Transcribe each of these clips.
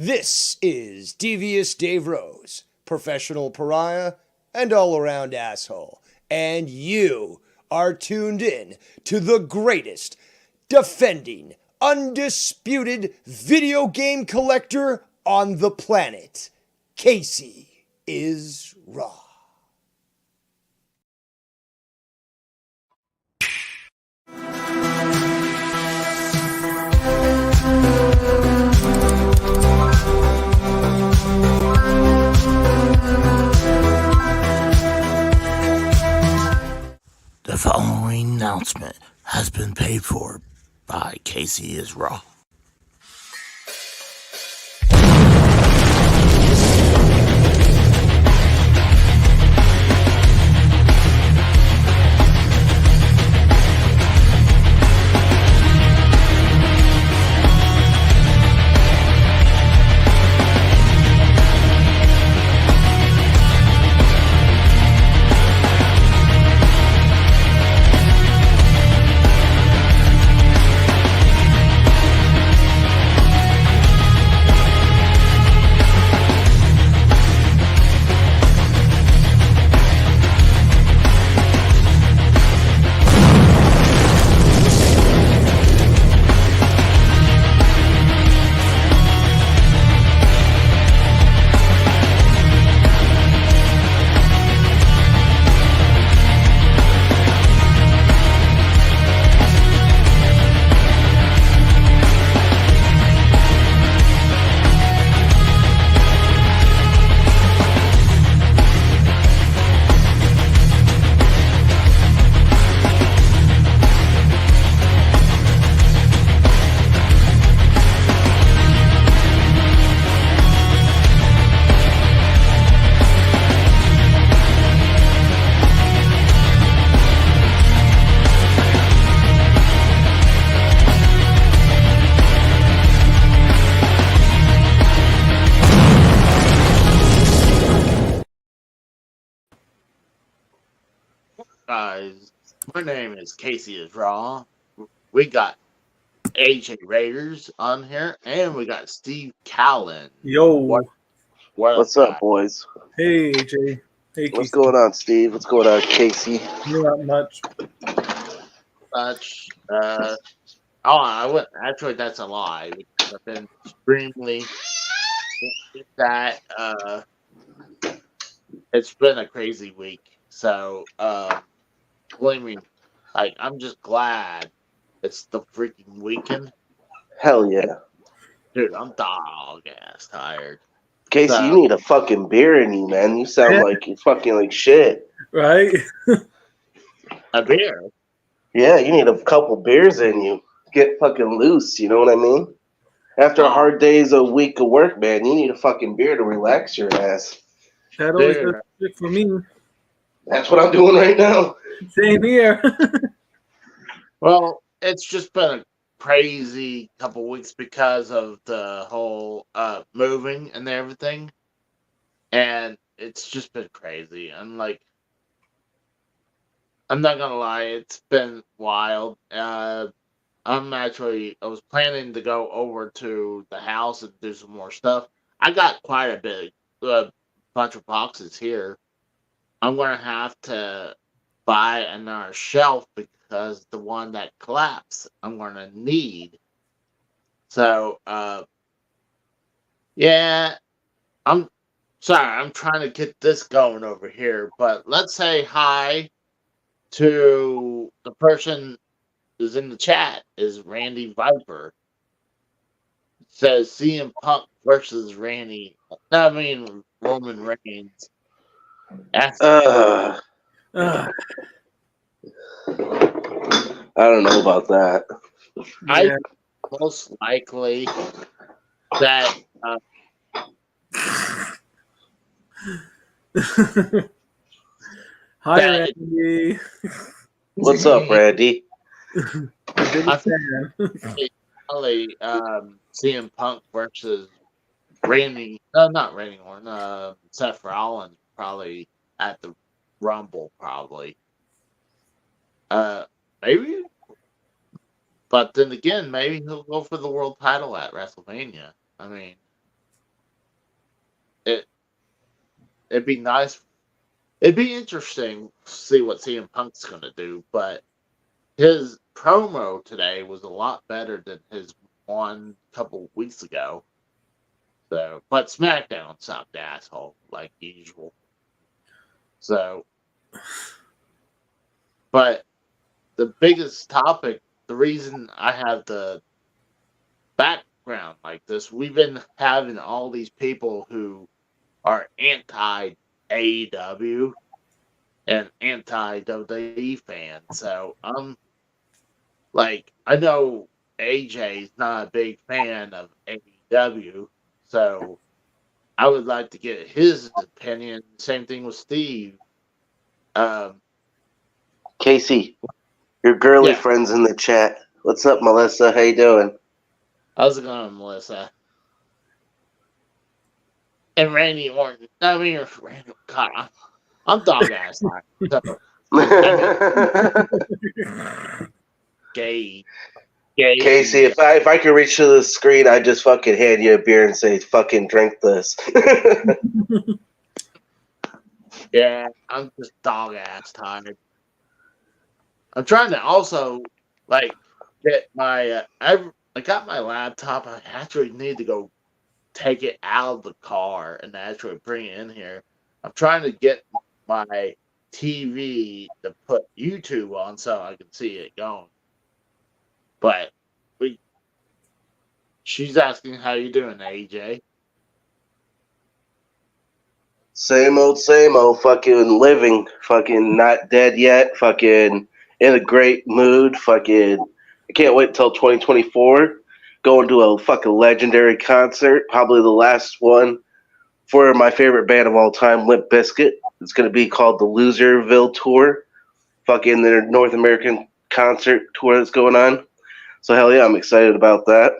This is Devious Dave Rose, professional pariah and all around asshole. And you are tuned in to the greatest, defending, undisputed video game collector on the planet. Casey is Raw. The following announcement has been paid for by Casey is Raw. Guys, my name is Casey is Raw. We got AJ Raiders on here, and we got Steve Callen. Yo. What's up, boys? Hey, AJ. Hey, What's Casey. going on, Steve? What's going on, Casey? Not much. I went. Actually, that's a lie. Because I've been extremely that. It's been a crazy week. So, believe me, I'm just glad it's the freaking weekend. Hell yeah. Dude, I'm dog ass tired. Casey, So- you need a fucking beer in you, man. You sound like you're fucking like shit. Right? A beer. Yeah, you need a couple beers in you. Get fucking loose, you know what I mean? After a hard day's a week of work, man, you need a fucking beer to relax your ass. That always Dude. does it for me. That's what I'm doing right now. Same here. Well, it's just been a crazy couple weeks because of the whole moving and everything, and it's just been crazy. I'm not gonna lie, it's been wild. I was planning to go over to the house and do some more stuff. I got quite a bit, bunch of boxes here. I'm gonna have to buy another shelf because the one that collapsed, I'm gonna need. So, yeah, I'm sorry. I'm trying to get this going over here, but let's say hi to the person who's in the chat. Is Randy Viper? Says CM Punk versus Roman Reigns. I don't know about that. I most likely that Hi, That- Randy. What's up, Randy? I think probably CM Punk versus Randy. No, not Randy Orton. Seth Rollins probably at the Rumble, probably. Maybe. But then again, maybe he'll go for the world title at WrestleMania. I mean, it it'd be nice. It'd be interesting to see what CM Punk's gonna do, but his promo today was a lot better than his one couple weeks ago. So, but SmackDown sucked asshole like usual. So, but the biggest topic, the reason I have the background like this, we've been having all these people who are anti AEW and anti WWE fans. So like, I know AJ's not a big fan of AEW, so I would like to get his opinion. Same thing with Steve. Um, Casey, your girly yeah, friend's in the chat. What's up, Melissa? How you doing? how's it going, Melissa? And Randy Orton. I mean, Randy, God, I'm dog ass. So, I mean, gay. Casey, if I could reach to the screen, I'd just fucking hand you a beer and say, "Fucking drink this." Yeah, I'm just dog ass tired. I'm trying to also like get my. I got my laptop. I actually need to go take it out of the car and actually bring it in here. I'm trying to get my TV to put YouTube on so I can see it going. But she's asking how you doing, AJ. Same old, fucking living, fucking not dead yet, fucking in a great mood, fucking. I can't wait until 2024. Going to a fucking legendary concert, probably the last one for my favorite band of all time, Limp Bizkit. It's going to be called the Loserville Tour, fucking their North American concert tour that's going on. So hell yeah, I'm excited about that.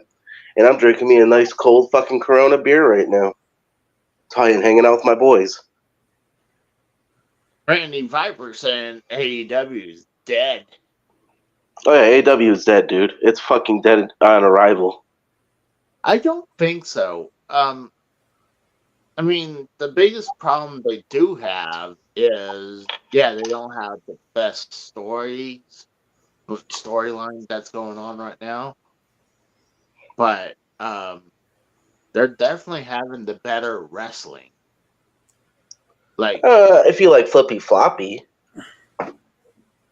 And I'm drinking me a nice cold fucking Corona beer right now. Italian, hanging out with my boys. Randy Viper saying AEW is dead. Oh yeah, AW is dead, dude. It's fucking dead on arrival. I don't think so. I mean, the biggest problem they do have is, yeah, they don't have the best storyline that's going on right now. But they're definitely having the better wrestling. Like, If you like flippy floppy.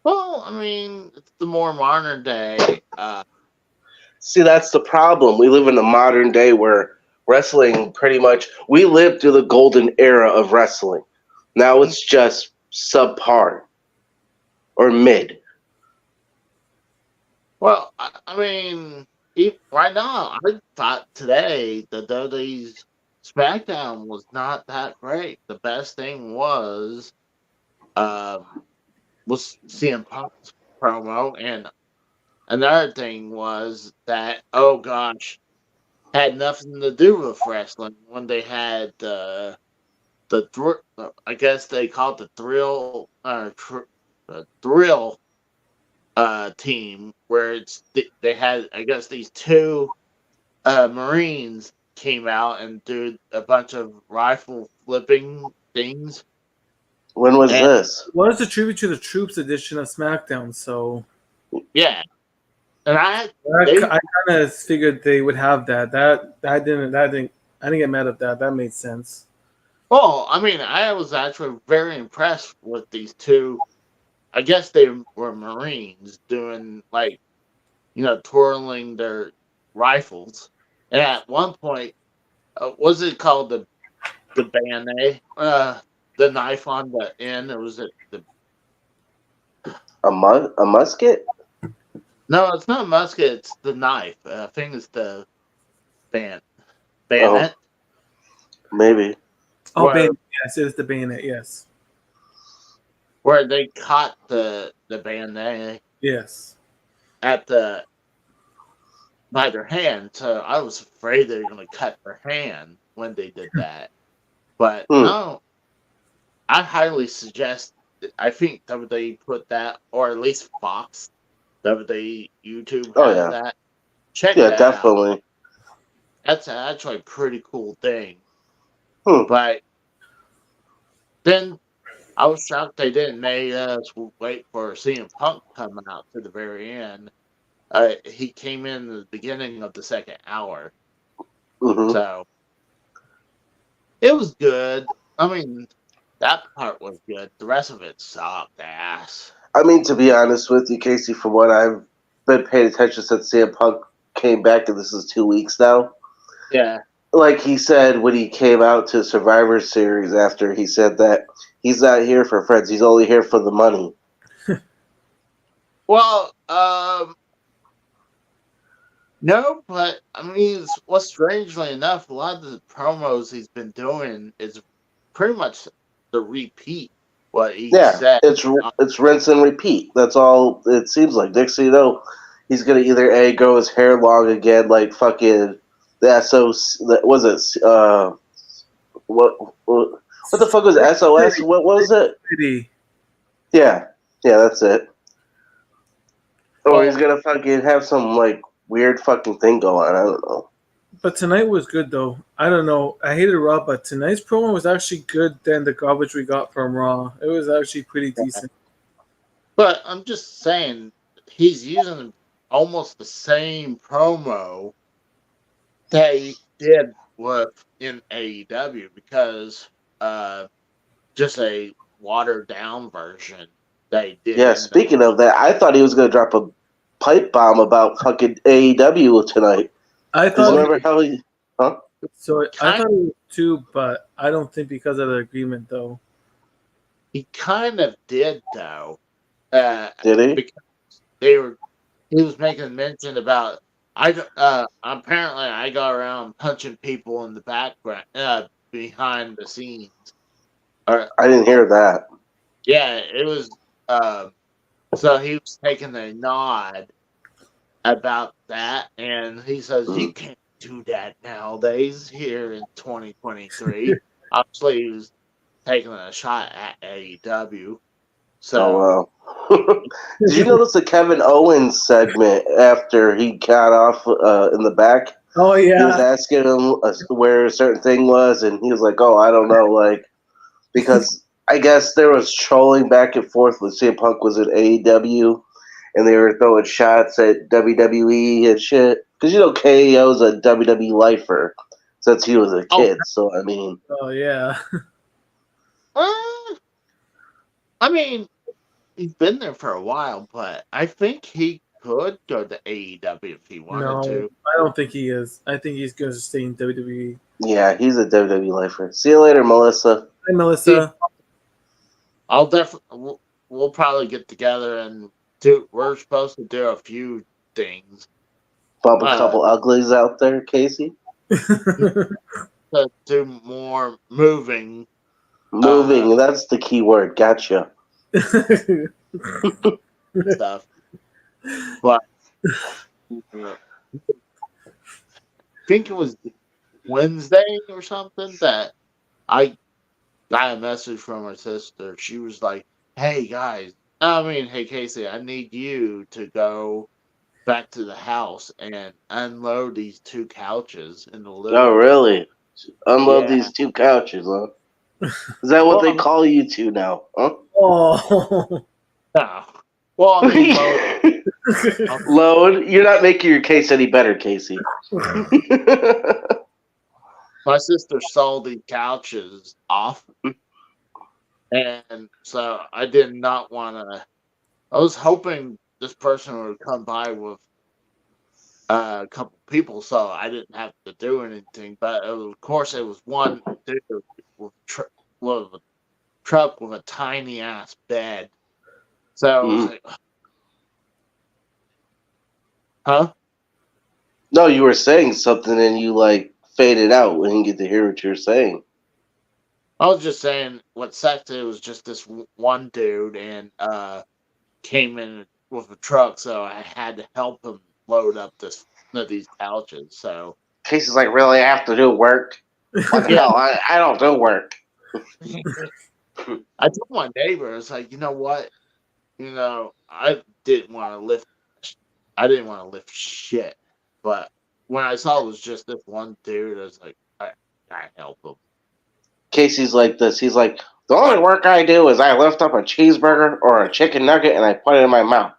well, I mean, it's the more modern day. See, that's the problem. We live in a modern day where wrestling pretty much, we lived through the golden era of wrestling. Now it's just subpar or mid. Well, I mean, right now, I thought today the WWE's SmackDown was not that great. The best thing was CM Punk's promo, and another thing was that, oh gosh, had nothing to do with wrestling when they had I guess they call it the thrill team, where they had, I guess, these two Marines came out and did a bunch of rifle flipping things. When was And this? Well, it's a tribute to the Troops edition of SmackDown, so yeah, and I kind of figured they would have that. I didn't get mad at that. That made sense. well, I mean, I was actually very impressed with these two. I guess they were Marines doing, like, twirling their rifles. And at one point, was it called the bayonet? The knife on the end, or was it the? A musket? No, it's not a musket. It's the knife. I think it's the bayonet. Maybe. Oh, Where, bayonet. Yes, it is the bayonet. Yes. where they caught the bayonet Yes. at by their hand. So I was afraid they were going to cut their hand when they did that. But no, I highly suggest. I think WWE put that, or at least Fox, WWE YouTube has that. Check that definitely. out. That's actually a pretty cool thing. But then I was shocked they didn't make us wait for CM Punk coming out to the very end. He came in the beginning of the second hour, Hmm. so it was good. I mean, that part was good. The rest of it sucked ass. I mean, to be honest with you, Casey, from what I've been paying attention since CM Punk came back, and this is 2 weeks now. Yeah. Like he said when he came out to Survivor Series, after he said that he's not here for friends, he's only here for the money. Well, no, but I mean, strangely enough, a lot of the promos he's been doing is pretty much the repeat what he Yeah, said. it's rinse and repeat. That's all it seems like. Next thing you know, he's gonna either grow his hair long again, like fucking the SOS. Was it what the fuck was SOS? What was it? City. Yeah, that's it. Or he's Well, gonna fucking have some like weird fucking thing go on. I don't know. But tonight was good though. I don't know. I hated Raw, but tonight's promo was actually good than the garbage we got from Raw. It was actually pretty decent. but I'm just saying he's using almost the same promo that he did with in AEW because just a watered down version they did. Yeah, speaking of that, I thought he was gonna drop a pipe bomb about fucking AEW tonight. I Because thought remember how he, huh? so. I thought it was too, but I don't think because of the agreement though. He kind of did though, Did he? because he was making mention about apparently I got around punching people in the background behind the scenes. Or I didn't hear that. yeah, it was so he was taking a nod about that, and he says you can't do that nowadays here in 2023. Obviously, he was taking a shot at AEW. So, Oh wow! Did you notice the Kevin Owens segment after he got off in the back? Oh He was yeah, asking him where a certain thing was, and he was like, "Oh, I don't know," like because I guess there was trolling back and forth when CM Punk was in AEW, and they were throwing shots at WWE and shit. Because you know KO's a WWE lifer since he was a oh, kid. So I mean, oh yeah. uh, I mean, he's been there for a while, but I think he could go to AEW if he wanted No, to. I don't think he is. I think he's going to stay in WWE. yeah, he's a WWE lifer. See you later, Melissa. Hi, Melissa. I'll definitely we'll probably get together and do. We're supposed to do a few things. Bump a couple uglies out there, Casey. To do more moving Moving, that's the key word. Gotcha. stuff. But I think it was Wednesday or something that I got a message from her sister. She was like, "Hey guys, hey Casey, I need you to go back to the house and unload these two couches in the living Oh, room." really? Unload Yeah. these two couches, huh? Is that what they call you two now, huh? Oh. No. Well, I mean, Load? You're not making your case any better, Casey. my sister sold these couches off, and so I did not want to. I was hoping this person would come by with a couple people, so I didn't have to do anything. But of course, it was one dude with with a truck with a tiny ass bed. So I was like, huh? No, you were saying something and you like faded out. We didn't get to hear what you were saying. I was just saying what sucked. It was just this one dude and came in with a truck, so I had to help him load up these couches. So Casey's like, really, I have to do work? What the hell? I don't do work. I told my neighbor, it's like, you know what? I didn't want to lift. I didn't want to lift shit, but when I saw it was just this one dude, I was like, I help him. Casey's like this. He's like, the only work I do is I lift up a cheeseburger or a chicken nugget and I put it in my mouth.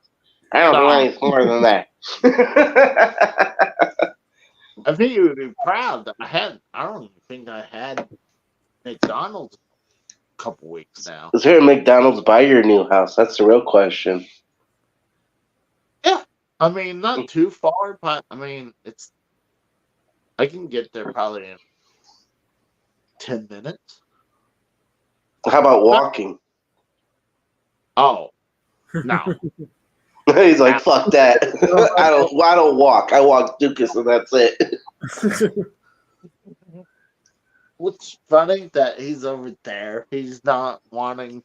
I don't do No, anything more than that. I think you would be proud that I don't even think I had McDonald's a couple weeks now. Is there a McDonald's by your new house? That's the real question. Yeah. I mean, not too far, but I mean, I can get there probably in 10 minutes. How about walking? Oh, no. He's like, fuck that. I don't walk. I walk Dukas and that's it. What's funny that he's over there. He's not wanting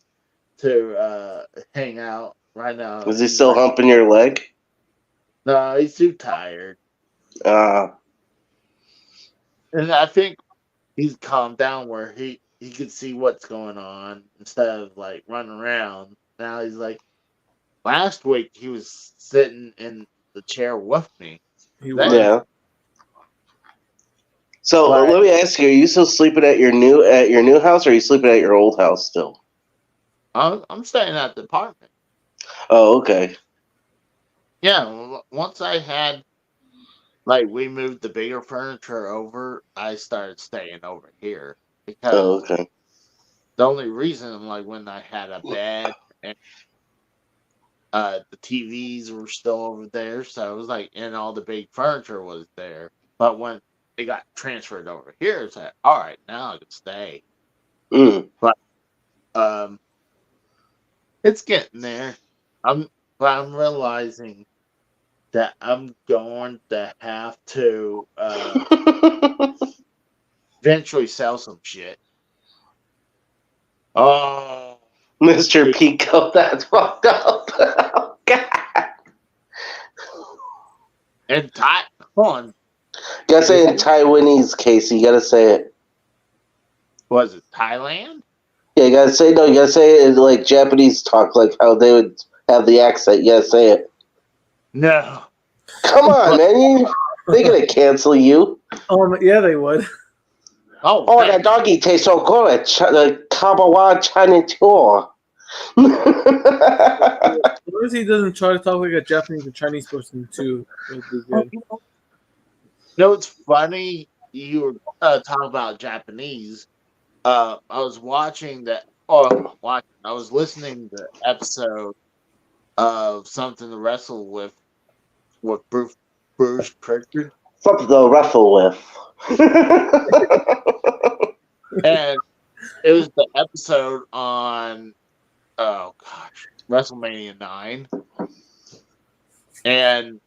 to hang out right now. Is he still humping your leg? No, he's too tired. Uh, And I think he's calmed down where he could see what's going on instead of like running around. Now he's like, last week he was sitting in the chair with me. yeah. So But- let me ask you: are you still sleeping at your new house, or are you sleeping at your old house still? I'm staying at the apartment. Oh, okay. Yeah, once I had, like, we moved the bigger furniture over, I started staying over here. Because Oh, okay. the only reason, like, when I had a bed and the TVs were still over there, so it was like, and all the big furniture was there. But when it got transferred over here, it's like, all right, now I can stay. Mm. It's getting there. I'm realizing that I'm going to have to eventually sell some shit. Oh, Mr. Pico, that's fucked up. Oh, God. and Taiwan, You gotta say it in Taiwanese, Casey. You gotta say it. was it Thailand? Yeah, you gotta say it in like Japanese talk, like how they would have the accent. You gotta say it. No. Come on, man. They're gonna cancel you. Yeah, they would. Oh, Oh, that doggy tastes so good. The Kabawa China tour. As long as he doesn't try to talk like a Japanese or Chinese person too, it'll be good. No, it's funny you were talking about Japanese. I was watching I was listening to the episode of Something to Wrestle with Bruce Pritchard. Something to wrestle with. And it was the episode on, oh gosh, WrestleMania 9. And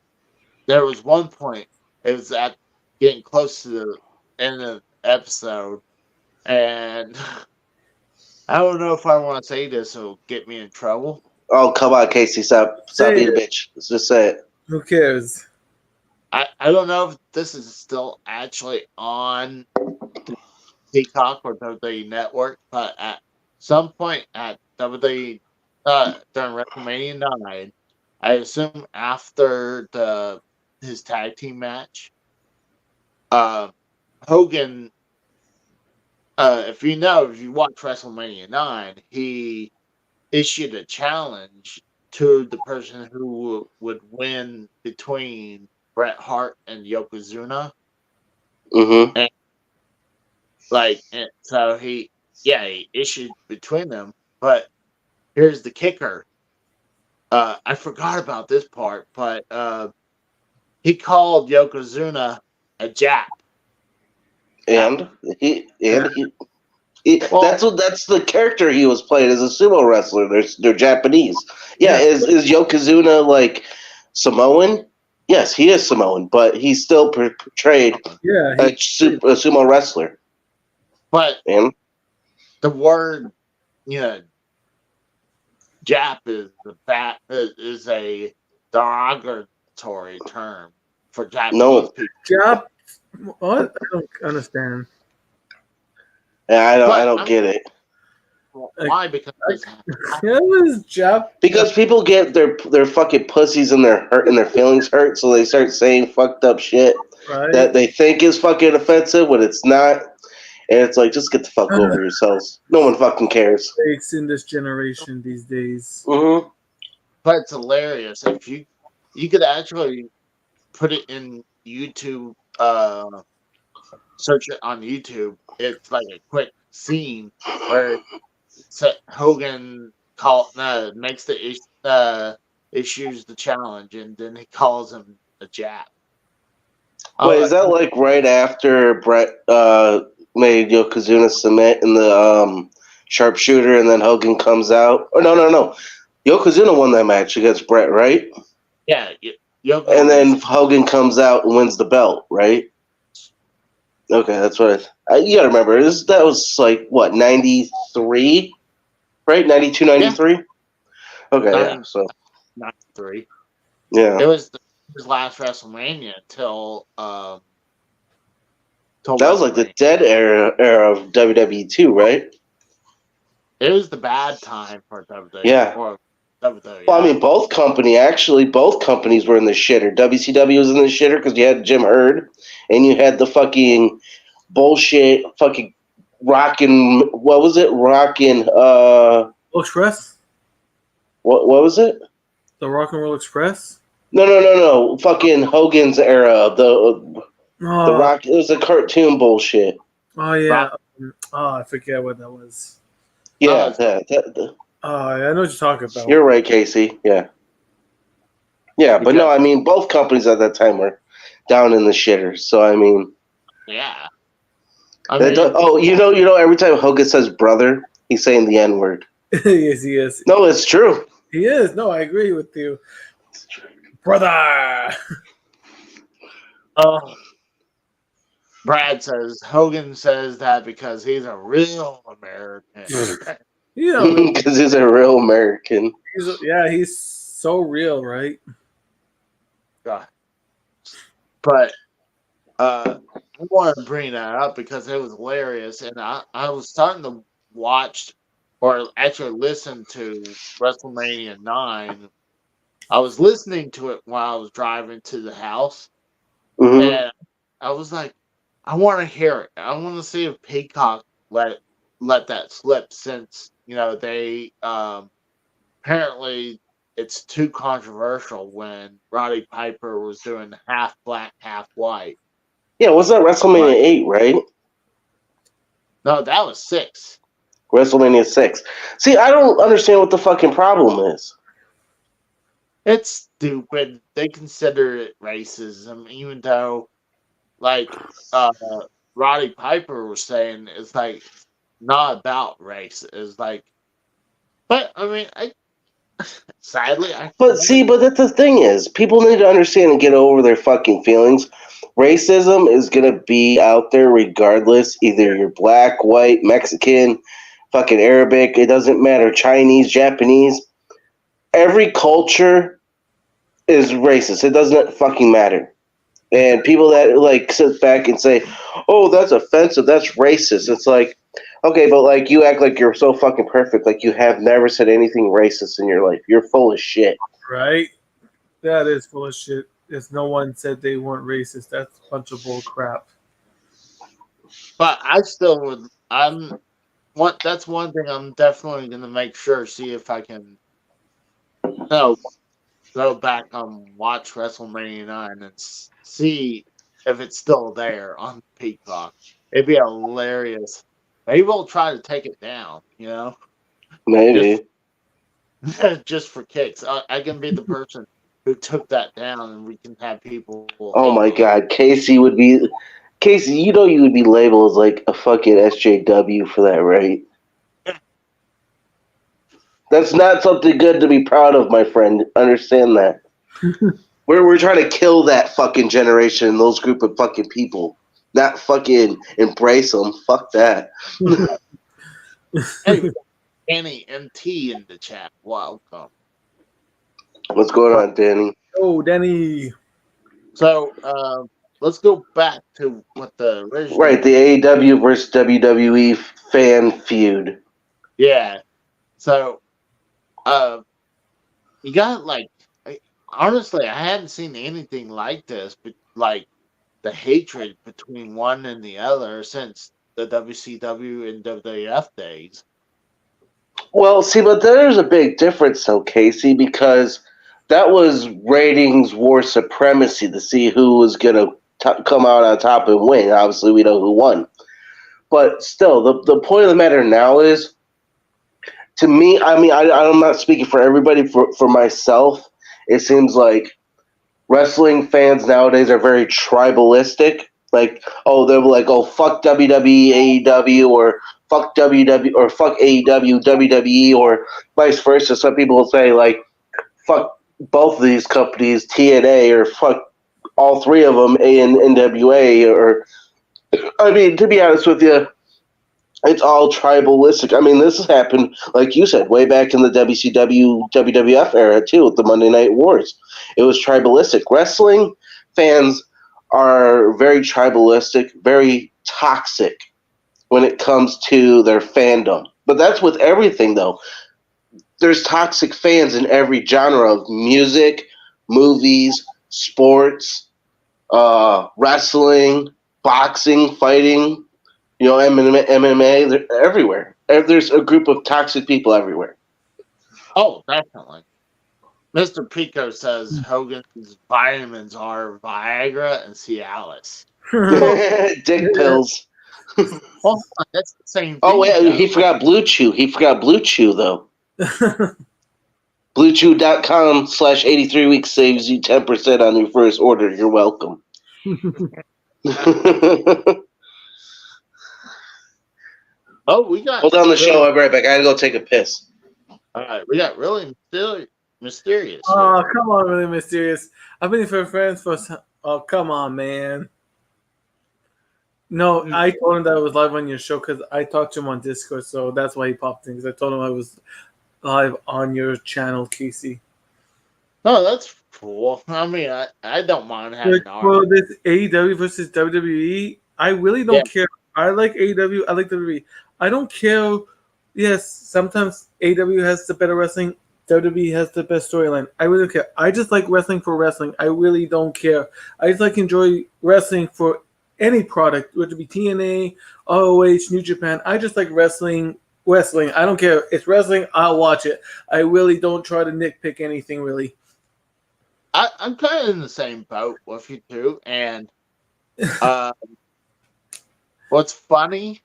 there was one point, it was at getting close to the end of the episode, and I don't know if I want to say this, it'll get me in trouble. Oh, come on, Casey. Stop being a bitch. Let's just say it. Who cares? I don't know if this is still actually on Peacock or WWE Network, but at some point at WWE during WrestleMania 9, I assume after his tag team match, Hogan, if you watch WrestleMania 9, he issued a challenge to the person who would win between Bret Hart and Yokozuna. Mm-hmm. And so he issued between them. But here's the kicker. I forgot about this part, but he called Yokozuna a Jap. And he Well- that's the character he was playing as a sumo wrestler. They're Japanese. Yeah, Yeah. is Yokozuna like Samoan? Yes, he is Samoan, but he's still portrayed Yeah, a sumo wrestler. But And the word, Jap is a derogatory term for Japanese No. people. Jap. What? I don't understand. I don't get it. Why? Because It was Jap. Because people get their fucking pussies and their feelings hurt, so they start saying fucked up shit Right? that they think is fucking offensive when it's not. And it's like, just get the fuck over yourselves. No one fucking cares. Breaks in this generation these days. Mm-hmm. But it's hilarious. If you could actually put it in YouTube, search it on YouTube. It's like a quick scene where Hogan makes issues the challenge, and then he calls him a Jap. Wait, is that like right after Brett made Yokozuna submit in the sharpshooter, and then Hogan comes out? Oh no. Yokozuna won that match against Brett, right? Yeah, Yoko. And then Hogan comes out and wins the belt, right? Okay, that's what you gotta remember. That was like, what, 93? Right? 92, 93? Yeah. Okay, yeah, so. 93. Yeah. It was his last WrestleMania until that was like the dead era of WWE too, right? It was the bad time for WWE. Yeah. Or WWE. Well, I mean, both companies were in the shitter. WCW was in the shitter because you had Jim Herd, and you had the fucking bullshit fucking rockin', what was it? Express? What was it? The Rock and Roll Express? No. Fucking Hogan's era. The Rock, it was a cartoon bullshit. Oh, yeah. I forget what that was. Yeah, I know what you're talking about. You're right, Casey. Yeah. Yeah, but no, I mean, both companies at that time were down in the shitter. So, I mean. Yeah. You know, every time Hogan says brother, he's saying the N-word. Yes, he is. No, it's true. He is. No, I agree with you. Brother! Brad says, Hogan says that because he's a real American. Because he's a real American. He's so real, right? God. But I want to bring that up because it was hilarious, and I was starting to watch or actually listen to WrestleMania 9. I was listening to it while I was driving to the house, and I was like, I want to hear it. I want to see if Peacock let that slip, since they apparently it's too controversial when Roddy Piper was doing half black, half white. Yeah, wasn't that WrestleMania 8, right? No, that was 6. WrestleMania 6. See, I don't understand what the fucking problem is. It's stupid. They consider it racism, even though, like, Roddy Piper was saying, it's like not about race. It's like, but I mean, sadly, but that's the thing is, people need to understand and get over their fucking feelings. Racism is gonna be out there regardless. Either you're black, white, Mexican, fucking Arabic. It doesn't matter. Chinese, Japanese. Every culture is racist. It doesn't fucking matter. And people that like sit back and say, "Oh, that's offensive. That's racist." It's like, okay, but like you act like you're so fucking perfect. Like you have never said anything racist in your life. You're full of shit. Right? That is full of shit. If no one said they weren't racist, that's a bunch of bull crap. But I still would. That's one thing I'm definitely gonna make sure, see if I can, go back and watch WrestleMania 9 and see if it's still there on Peacock. It'd be hilarious. Maybe we'll try to take it down. Maybe. Just for kicks. I can be the person who took that down, and we can have people. Oh my God, Casey, you would be labeled as like a fucking SJW for that, right? That's not something good to be proud of, my friend. Understand that. We're trying to kill that fucking generation, those group of fucking people. Not fucking embrace them. Fuck that. Hey, Danny MT in the chat. Welcome. What's going on, Danny? Oh, Danny. So, let's go back to what the original... Right, the AEW versus WWE fan feud. Yeah. So, you got, like... Honestly, I hadn't seen anything like this, but, like, the hatred between one and the other since the WCW and WWF days. Well, see, but there's a big difference, though, Casey, because that was ratings war supremacy to see who was going to come out on top and win. Obviously, we know who won. But still, the point of the matter now is, to me, I mean, I'm not speaking for everybody. For myself, it seems like wrestling fans nowadays are very tribalistic. Like, oh, they're like, oh, fuck WWE, AEW, or fuck WW, or fuck AEW, WWE, or vice versa. Some people will say, like, fuck both of these companies, TNA, or fuck all three of them, A and NWA, or, I mean, to be honest with you, it's all tribalistic. I mean, this has happened, like you said, way back in the WCW, WWF era, too, with the Monday Night Wars. It was tribalistic. Wrestling fans are very tribalistic, very toxic when it comes to their fandom. But that's with everything, though. There's toxic fans in every genre of music, movies, sports, wrestling, boxing, fighting, MMA, they're everywhere. There's a group of toxic people everywhere. Oh, definitely. Mr. Pico says Hogan's vitamins are Viagra and Cialis. Dick pills. Oh, that's the same thing. Oh, wait, he forgot Blue Chew. He forgot Blue Chew, though. BlueChew.com/83 weeks saves you 10% on your first order. You're welcome. Oh, we got. Hold on the show. I'll be right back. I gotta go take a piss. All right, we got really mysterious. Oh, come on, really mysterious. I've been for friends for. Oh, come on, man. No, I told him that I was live on your show because I talked to him on Discord, so that's why he popped in. Because I told him I was live on your channel, Casey. Oh, that's cool. I mean, I don't mind having for this AEW versus WWE, I really don't care. I like AEW. I like WWE. I don't care. Yes, sometimes AEW has the better wrestling. WWE has the best storyline. I really don't care. I just like wrestling for wrestling. I really don't care. I just like enjoy wrestling for any product, whether it be TNA, ROH, New Japan. I just like wrestling. I don't care. It's wrestling. I'll watch it. I really don't try to nitpick anything, really. I'm kind of in the same boat with you too. And what's funny,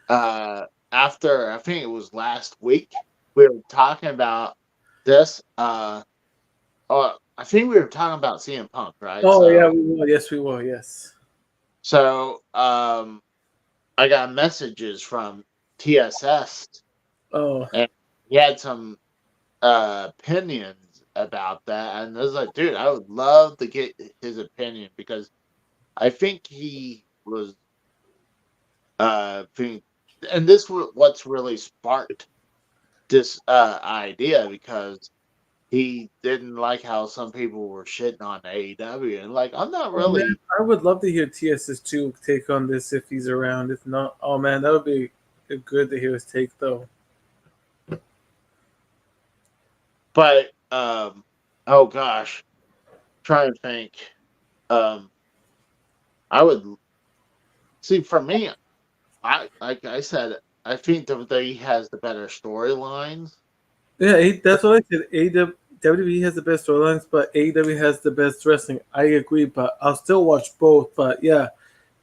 after, I think it was last week, we were talking about this. I think we were talking about CM Punk, right? Oh, yeah, we were. Yes, we were. Yes. So, I got messages from TSS. Oh. And he had some opinions about that. And I was like, dude, I would love to get his opinion because I think he was, and this was what's really sparked this idea because he didn't like how some people were shitting on AEW, and like I'm not really. Man, I would love to hear TSS2 take on this if he's around. If not, oh man, that would be good to hear his take though. But oh gosh, trying to think. I would see for me. Like I said, I think WWE has the better storylines. Yeah, that's what I said. WWE has the best storylines, but AEW has the best wrestling. I agree, but I'll still watch both. But yeah,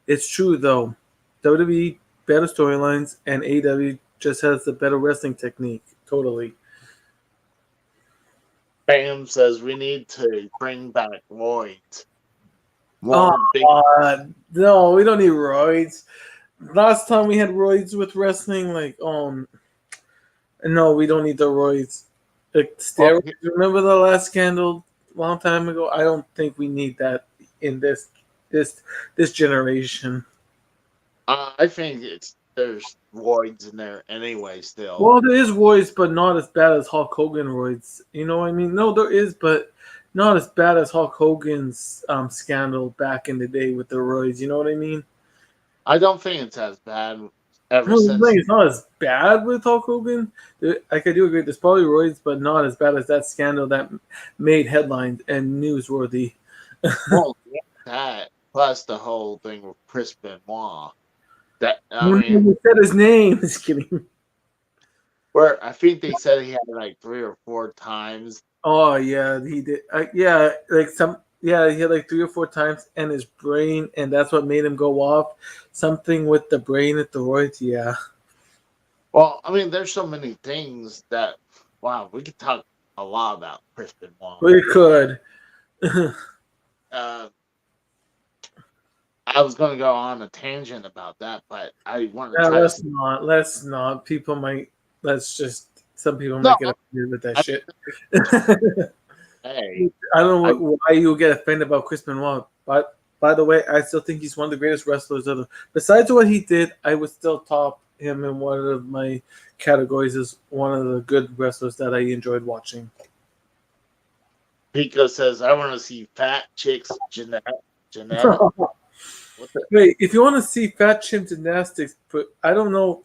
it's true though. WWE better storylines, and AEW just has the better wrestling technique. Totally. Bam says we need to bring back roids. No, we don't need roids. Last time we had roids with wrestling, no, we don't need the roids. Like steroids. Okay. Remember the last scandal a long time ago? I don't think we need that in this generation. I think there's roids in there anyway still. Well, there is roids, but not as bad as Hulk Hogan roids. You know what I mean? No, there is, but not as bad as Hulk Hogan's scandal back in the day with the roids. You know what I mean? I don't think it's as bad since. It's not as bad with Hulk Hogan. I do agree. There's probably roids, but not as bad as that scandal that made headlines and newsworthy. Well, that plus the whole thing with Chris Benoit. That I mean, He said his name. Just kidding. where I think they said he had like 3 or 4 times. Oh yeah, he did. Yeah, like some. Yeah, he had like 3 or 4 times, and his brain, and that's what made him go off. Something with the brain at the roids. Yeah, Well, I mean, there's so many things that wow, we could talk a lot about Crispin Wong. we could. Uh, I was going to go on a tangent about that, but I want to Yeah, try let's to. not. Let's not. People might. Let's just. Some people No, might get offended with that I, shit. hey, I don't I, know why you get offended about Chris Benoit, but by the way, I still think he's one of the greatest wrestlers ever. Besides what he did, I would still top him in one of my categories as one of the good wrestlers that I enjoyed watching. Pico says I want to see fat chicks Jeanette. What the? Wait, if you want to see fat chin gymnastics, but I don't know,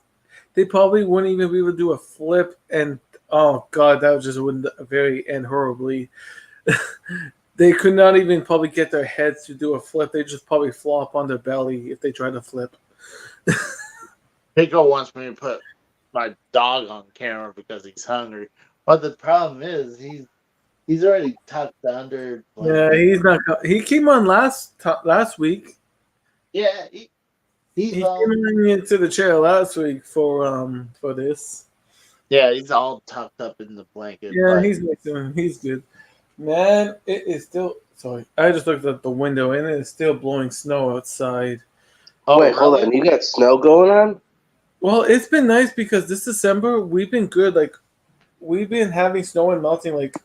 they probably wouldn't even be able to do a flip, and oh god, that just would very end horribly. They could not even probably get their heads to do a flip. They just probably flop on their belly if they try to flip. Pico wants me to put my dog on camera because he's hungry, but the problem is he's already tucked under. Yeah, he's not. He came on last week. Yeah, he's He came into the chair last week for this. yeah, he's all tucked up in the blanket. Yeah, but he's good. Man, it is still. Sorry, I just looked at the window and it is still blowing snow outside. oh, Wait, hold really? on. You got snow going on? Well, it's been nice because this December we've been good. Like we've been having snow and melting. Like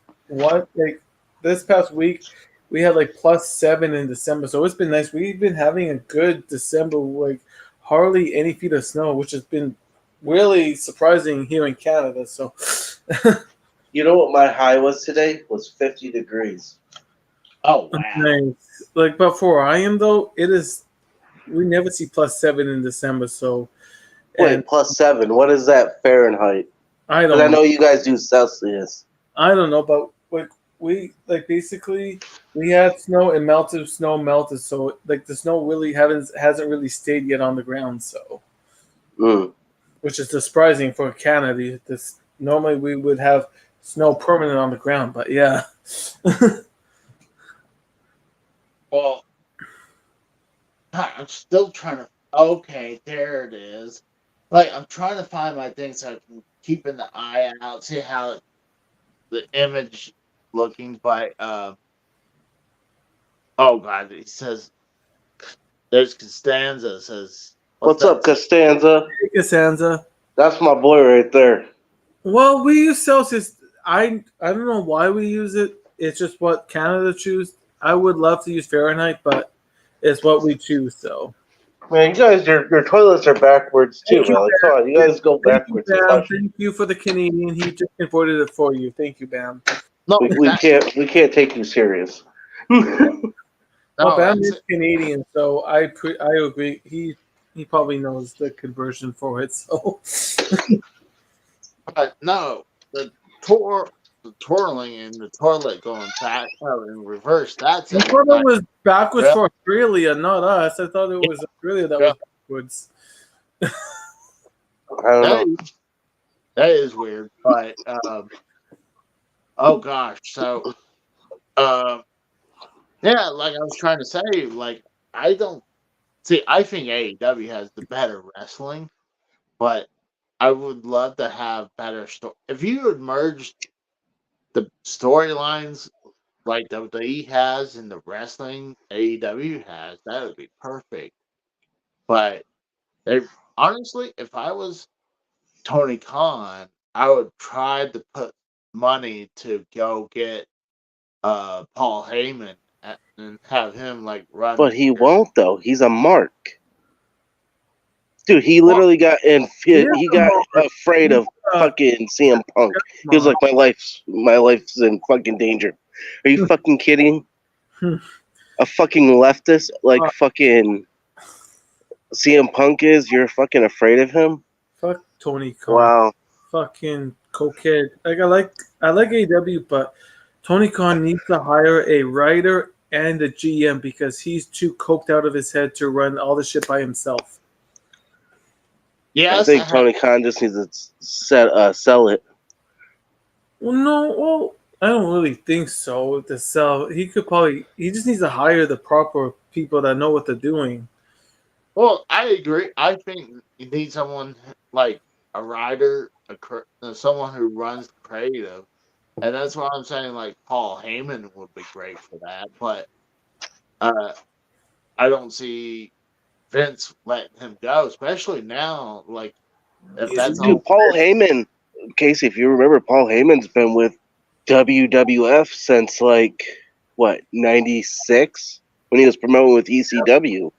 this past week we had like +7 in December, so it's been nice. We've been having a good December. Like hardly any feet of snow, which has been really surprising here in Canada. So. You know what my high was today? Was 50 degrees. Oh wow! Nice. Like, but for where I am though, it is. We never see +7 in December, so. Wait, +7. What is that Fahrenheit? I Because don't I know you guys do Celsius. I don't know, but like we basically we had snow and melted. Snow melted, so like the snow really hasn't really stayed yet on the ground. So, which is surprising for Canada. This normally we would have snow permanent on the ground, but yeah. Well, I'm still trying to. Okay, there it is. Like I'm trying to find my thing so I can keep an eye out, see how the image looking. But oh god, he says there's Costanza says. What's up, Costanza? Costanza. That's my boy right there. Well, we use Celsius. I don't know why we use it. It's just what Canada choose. I would love to use Fahrenheit, but it's what we choose. So, Man, you guys, your toilets are backwards too, man. Like, come on, you guys go backwards. Thank you for the Canadian. He just imported it for you. Thank you, Bam. No, We can't take you serious. Well, Bam is Canadian, so I agree. He probably knows the conversion for it. So, but no, the twirling and the toilet going back in reverse. That's I thought it was backwards for Australia, not us. I thought it was Australia that was backwards. I don't know. That is weird, but oh gosh, so yeah, like I was trying to say, like I don't see. I think AEW has the better wrestling, but I would love to have better story. If you had merged the storylines like WWE has and the wrestling AEW has, that would be perfect. But honestly, if I was Tony Khan, I would try to put money to go get Paul Heyman and have him like run. But he won't though. He's a mark. Dude, he literally got afraid of fucking CM Punk. He was like, my life's in fucking danger. Are you fucking kidding? A fucking leftist like fucking CM Punk is? You're fucking afraid of him? Fuck Tony Khan. Wow. Fucking cokehead. Like I like AEW, but Tony Khan needs to hire a writer and a GM because he's too coked out of his head to run all the shit by himself. Yes, I think Tony Khan just needs to sell it. Well, no, well, I don't really think so. To sell, he just needs to hire the proper people that know what they're doing. Well, I agree. I think you need someone like a writer, someone who runs creative, and that's why I'm saying like Paul Heyman would be great for that. But uh, I don't see Vince letting him go, especially now. Like if that's all, Dude, Paul Heyman, Casey, if you remember, Paul Heyman's been with WWF since like what, 96 when he was promoting with ECW.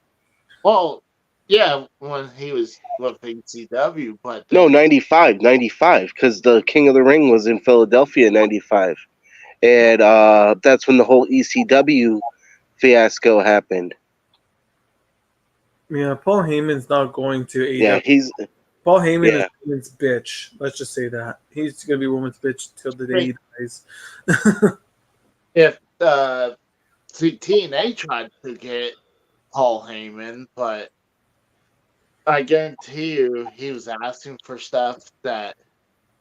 well, yeah, when he was with ECW, but No, then 95, because the King of the Ring was in Philadelphia in 95. And that's when the whole ECW fiasco happened. Yeah, Paul Heyman's not going to Yeah, AEW. Paul Heyman yeah. is woman's bitch. Let's just say that he's gonna be woman's bitch till the day he dies. if see TNA tried to get Paul Heyman, but I guarantee you he was asking for stuff that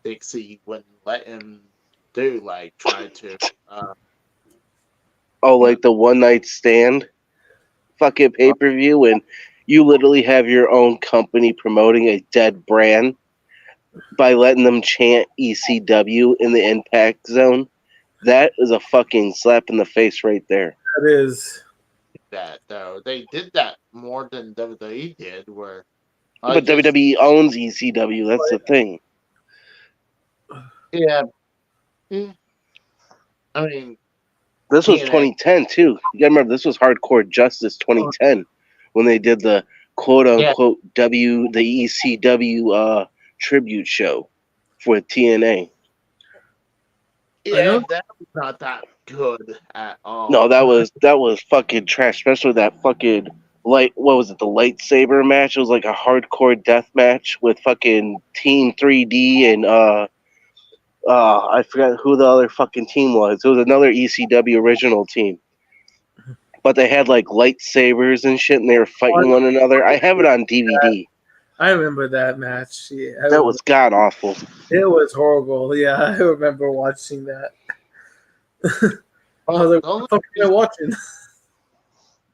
Dixie wouldn't let him do, like try to Oh, like the one night stand fucking pay per view, and you literally have your own company promoting a dead brand by letting them chant ECW in the Impact Zone. That is a fucking slap in the face right there. That is. that though. They did that more than WWE did, where I But just WWE owns ECW. That's the thing. yeah. mm, I mean This was TNA. 2010 too. You gotta remember, this was Hardcore Justice 2010 when they did the quote Yeah, unquote the ECW tribute show for TNA. I yeah, know. that was not that good at No, all. that was fucking trash. Especially that fucking what was it? The lightsaber match. It was like a hardcore death match with fucking Team 3D and I forgot who the other fucking team was. It was another ECW original team. But they had like lightsabers and shit, and they were fighting one another. I have it on DVD. I remember that match. Yeah, That was god awful. it was horrible. Yeah, I remember watching that. I was Well, like, the "What only the fuck are you reason, watching?"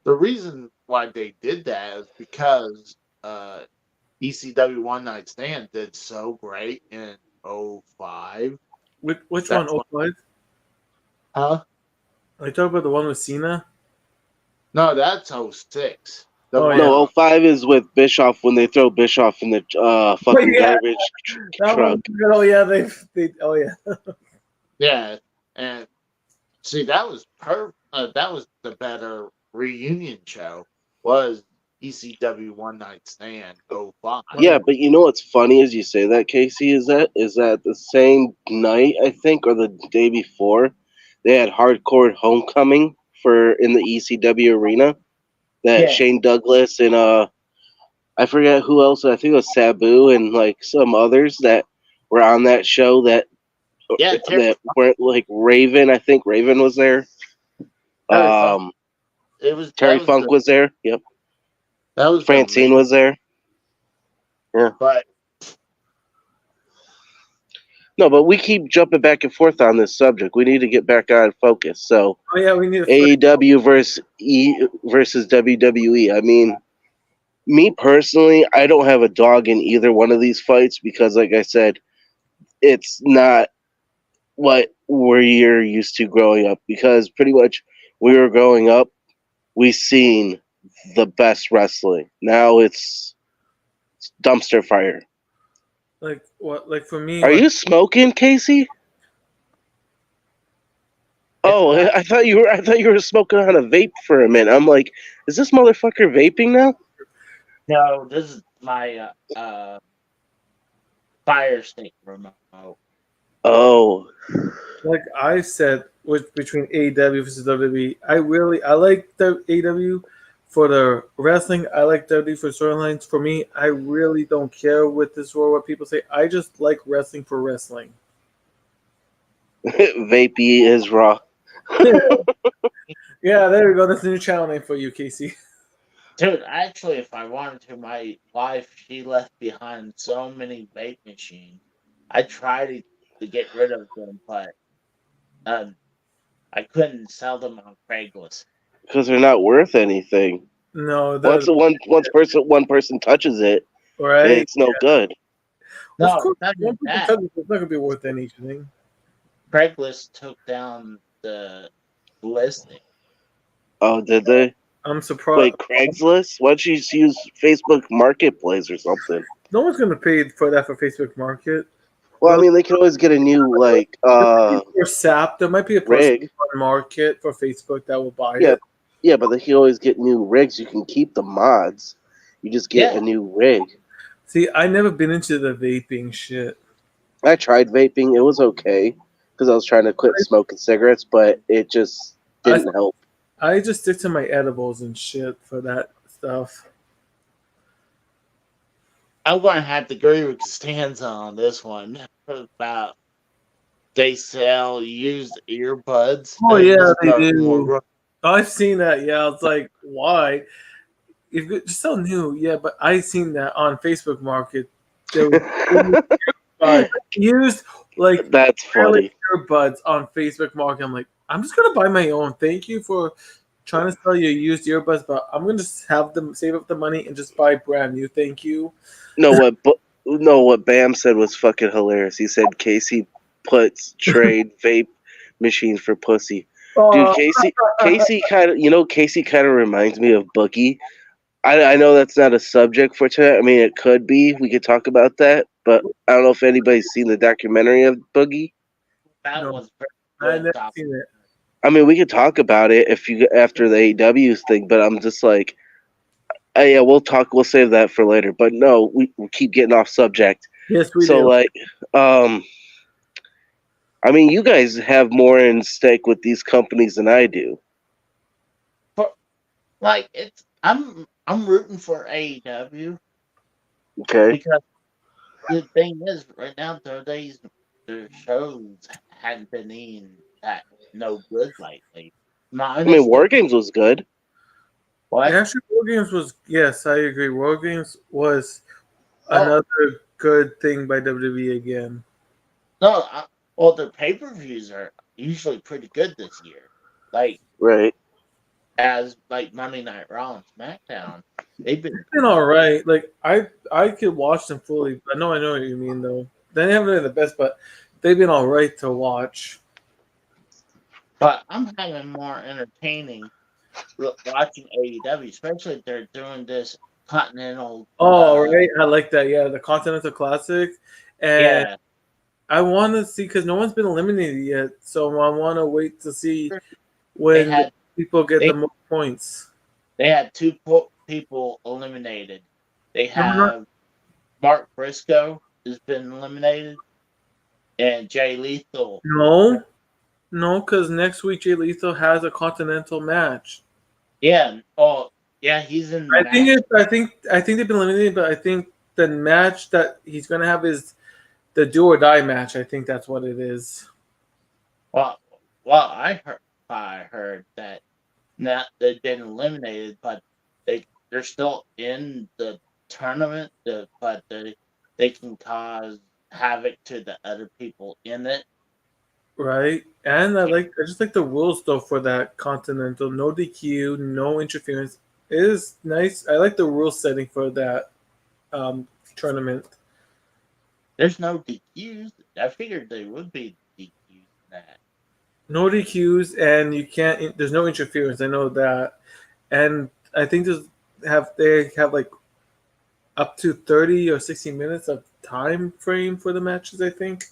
the reason why they did that is because ECW One Night Stand did so great in '05. Which one? That's Oh what, five? huh? Are you talking about the one with Cena? No, that's '06. The Oh one yeah. No, 05 is with Bischoff when they throw Bischoff in the fucking Yeah, garbage that truck. one. Oh yeah, they. Oh yeah. yeah, and see that was that was the better reunion show was ECW One Night Stand '05. Yeah, but you know what's funny as you say that, Casey, is that the same night, I think, or the day before, they had Hardcore Homecoming for in the ECW arena. That Yeah, Shane Douglas and I forget who else. I think it was Sabu and like some others that were on that show yeah, that weren't like Raven. I think Raven was there. Terry Funk. Um, It was Terry Funk was there. Yep. that was the Francine main, was there. Yeah. but No, but we keep jumping back and forth on this subject. We need to get back on focus. So Oh yeah, we need to. AEW versus WWE. I mean, me personally, I don't have a dog in either one of these fights because, like I said, it's not what we're used to growing up. Because pretty much we were growing up, we seen the best wrestling. Now it's dumpster fire. Like what? Like for me, Are like you smoking, Casey? Oh, I thought you were smoking on a vape for a minute. I'm like, is this motherfucker vaping now? no, this is my Fire Stick remote. Oh, like I said, with between AEW versus WWE, I like the AEW for the wrestling. I like WWE for storylines. For me, I really don't care with this or what people say. I just like wrestling for wrestling. vapey is raw. Yeah, there we go. That's a new channel name for you, Casey. Dude, actually, if I wanted to, my wife, she left behind so many vape machines. I tried to get rid of them, but um, I couldn't sell them on Craigslist. Because they're not worth anything. No, Once one person touches it, right. it's no good. Of No, course, not one even people that. touch it, it's not gonna be worth anything. Craigslist took down the listing. Oh, did they? I'm surprised. Wait, Craigslist? Why don't you just use Facebook Marketplace or something? No one's gonna pay for that for Facebook Market. Well, I mean, they can always get a new For SAP, there might be a person rig. on market for Facebook that will buy Yeah, it. yeah, but they can always get new rigs. You can keep the mods. You just get Yeah. a new rig. See, I never been into the vaping shit. I tried vaping. It was okay because I was trying to quit smoking cigarettes, but it just didn't help. I just stick to my edibles and shit for that stuff. I'm going to have to agree with Costanza on this one about they sell used earbuds. Oh and yeah, this they is do. more- I've seen that. Yeah, it's like why? If it's so new, yeah, but I seen that on Facebook Market. There was used like That's funny. earbuds on Facebook Market. I'm like, I'm just gonna buy my own. Thank you for trying to sell you used earbuds, but I'm gonna just have them save up the money and just buy brand new. Thank you. No, what Bam said was fucking hilarious. He said Casey puts trade vape machines for pussy. Dude, Casey kind of reminds me of Boogie. I know that's not a subject for tonight. I mean, it could be. We could talk about that, but I don't know if anybody's seen the documentary of Boogie. That No, was I very never good. seen it. I mean, we could talk about it if you after the AEW's thing, but I'm just like, yeah, we'll talk. We'll save that for later. But no, we keep getting off subject. Yes, we So do. like, I mean, you guys have more in stake with these companies than I do. Like I'm rooting for AEW Okay. because the thing is, right now their shows hadn't been in that no good lately. I mean, War Games was good. What? Actually, War Games was yes, I agree. War Games was Oh. another good thing by WWE again. No, well, their pay-per-views are usually pretty good this year. Like Right. as like Monday Night Raw and SmackDown, they've been Been all right. Like I could watch them fully. I know what you mean though. They haven't been the best, but they've been all right to watch. But I'm having more entertaining watching AEW, especially if they're doing this Continental. Oh, right. I like that. Yeah, the Continental Classic, and Yeah, I want to see because no one's been eliminated yet, so I want to wait to see when had- people get they- the most points. they had two people eliminated. They No, not- have Mark Briscoe has been eliminated, and Jay Lethal. No, because next week Jay Lethal has a Continental match. Yeah. Oh, yeah. He's in. I think they've been eliminated, but I think the match that he's gonna have is the do or die match. I think that's what it is. Well, I heard that not they've been eliminated, but they're still in the tournament. But they can cause havoc to the other people in it. Right, and I just like the rules though for that Continental. No DQ, no interference. It is nice. I like the rule setting for that tournament. There's no DQs. I figured there would be DQs in that. No DQs, and you can't. There's no interference. I know that, and I think they have like up to 30 or 60 minutes of time frame for the matches. I think.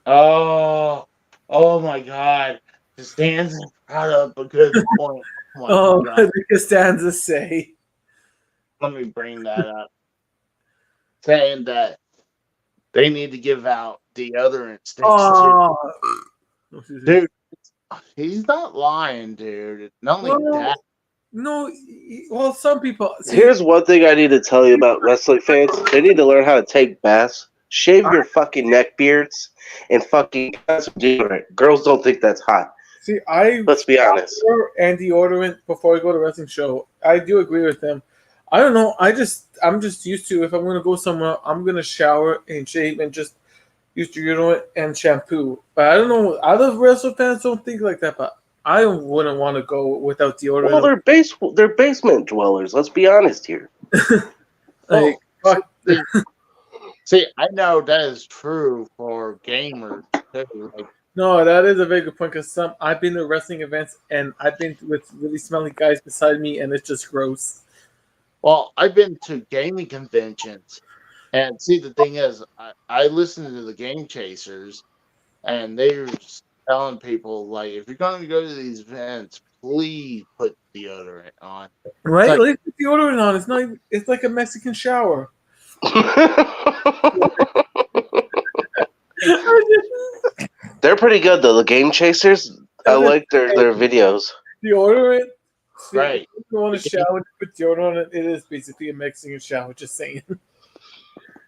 Oh my God! Costanza brought up a good point. Oh, God. what did Costanza say? Let me bring that up. Saying that they need to give out deodorant sticks. Oh, Dude, he's not lying, dude. Not only that. No, well, some people. Here's one thing I need to tell you about wrestling fans. They need to learn how to take baths. Shave your fucking neck beards and fucking deodorant. Girls don't think that's hot. See, I Let's be honest. shower and deodorant before I go to a wrestling show. I do agree with them. I don't know. I'm just used to if I'm gonna go somewhere, I'm gonna shower and shave and just use deodorant and shampoo. But I don't know. Other wrestling fans don't think like that. But I wouldn't want to go without Well, deodorant. they're basement dwellers. Let's be honest here. Like, Well, fuck. see, I know that is true for gamers too. Like, No, that is a very good point. Because I've been to wrestling events and I've been with really smelly guys beside me, and it's just gross. well, I've been to gaming conventions, and see, the thing is, I listen to the Game Chasers, and they're telling people like, if you're going to go to these events, please put deodorant on. It's Right? like, Like put deodorant on. It's not. It's like a Mexican shower. They're pretty good though. The Game Chasers, I like their videos. Deodorant. See, if right. you want to shower, put deodorant on it. It is basically a Mexican shower. Just saying.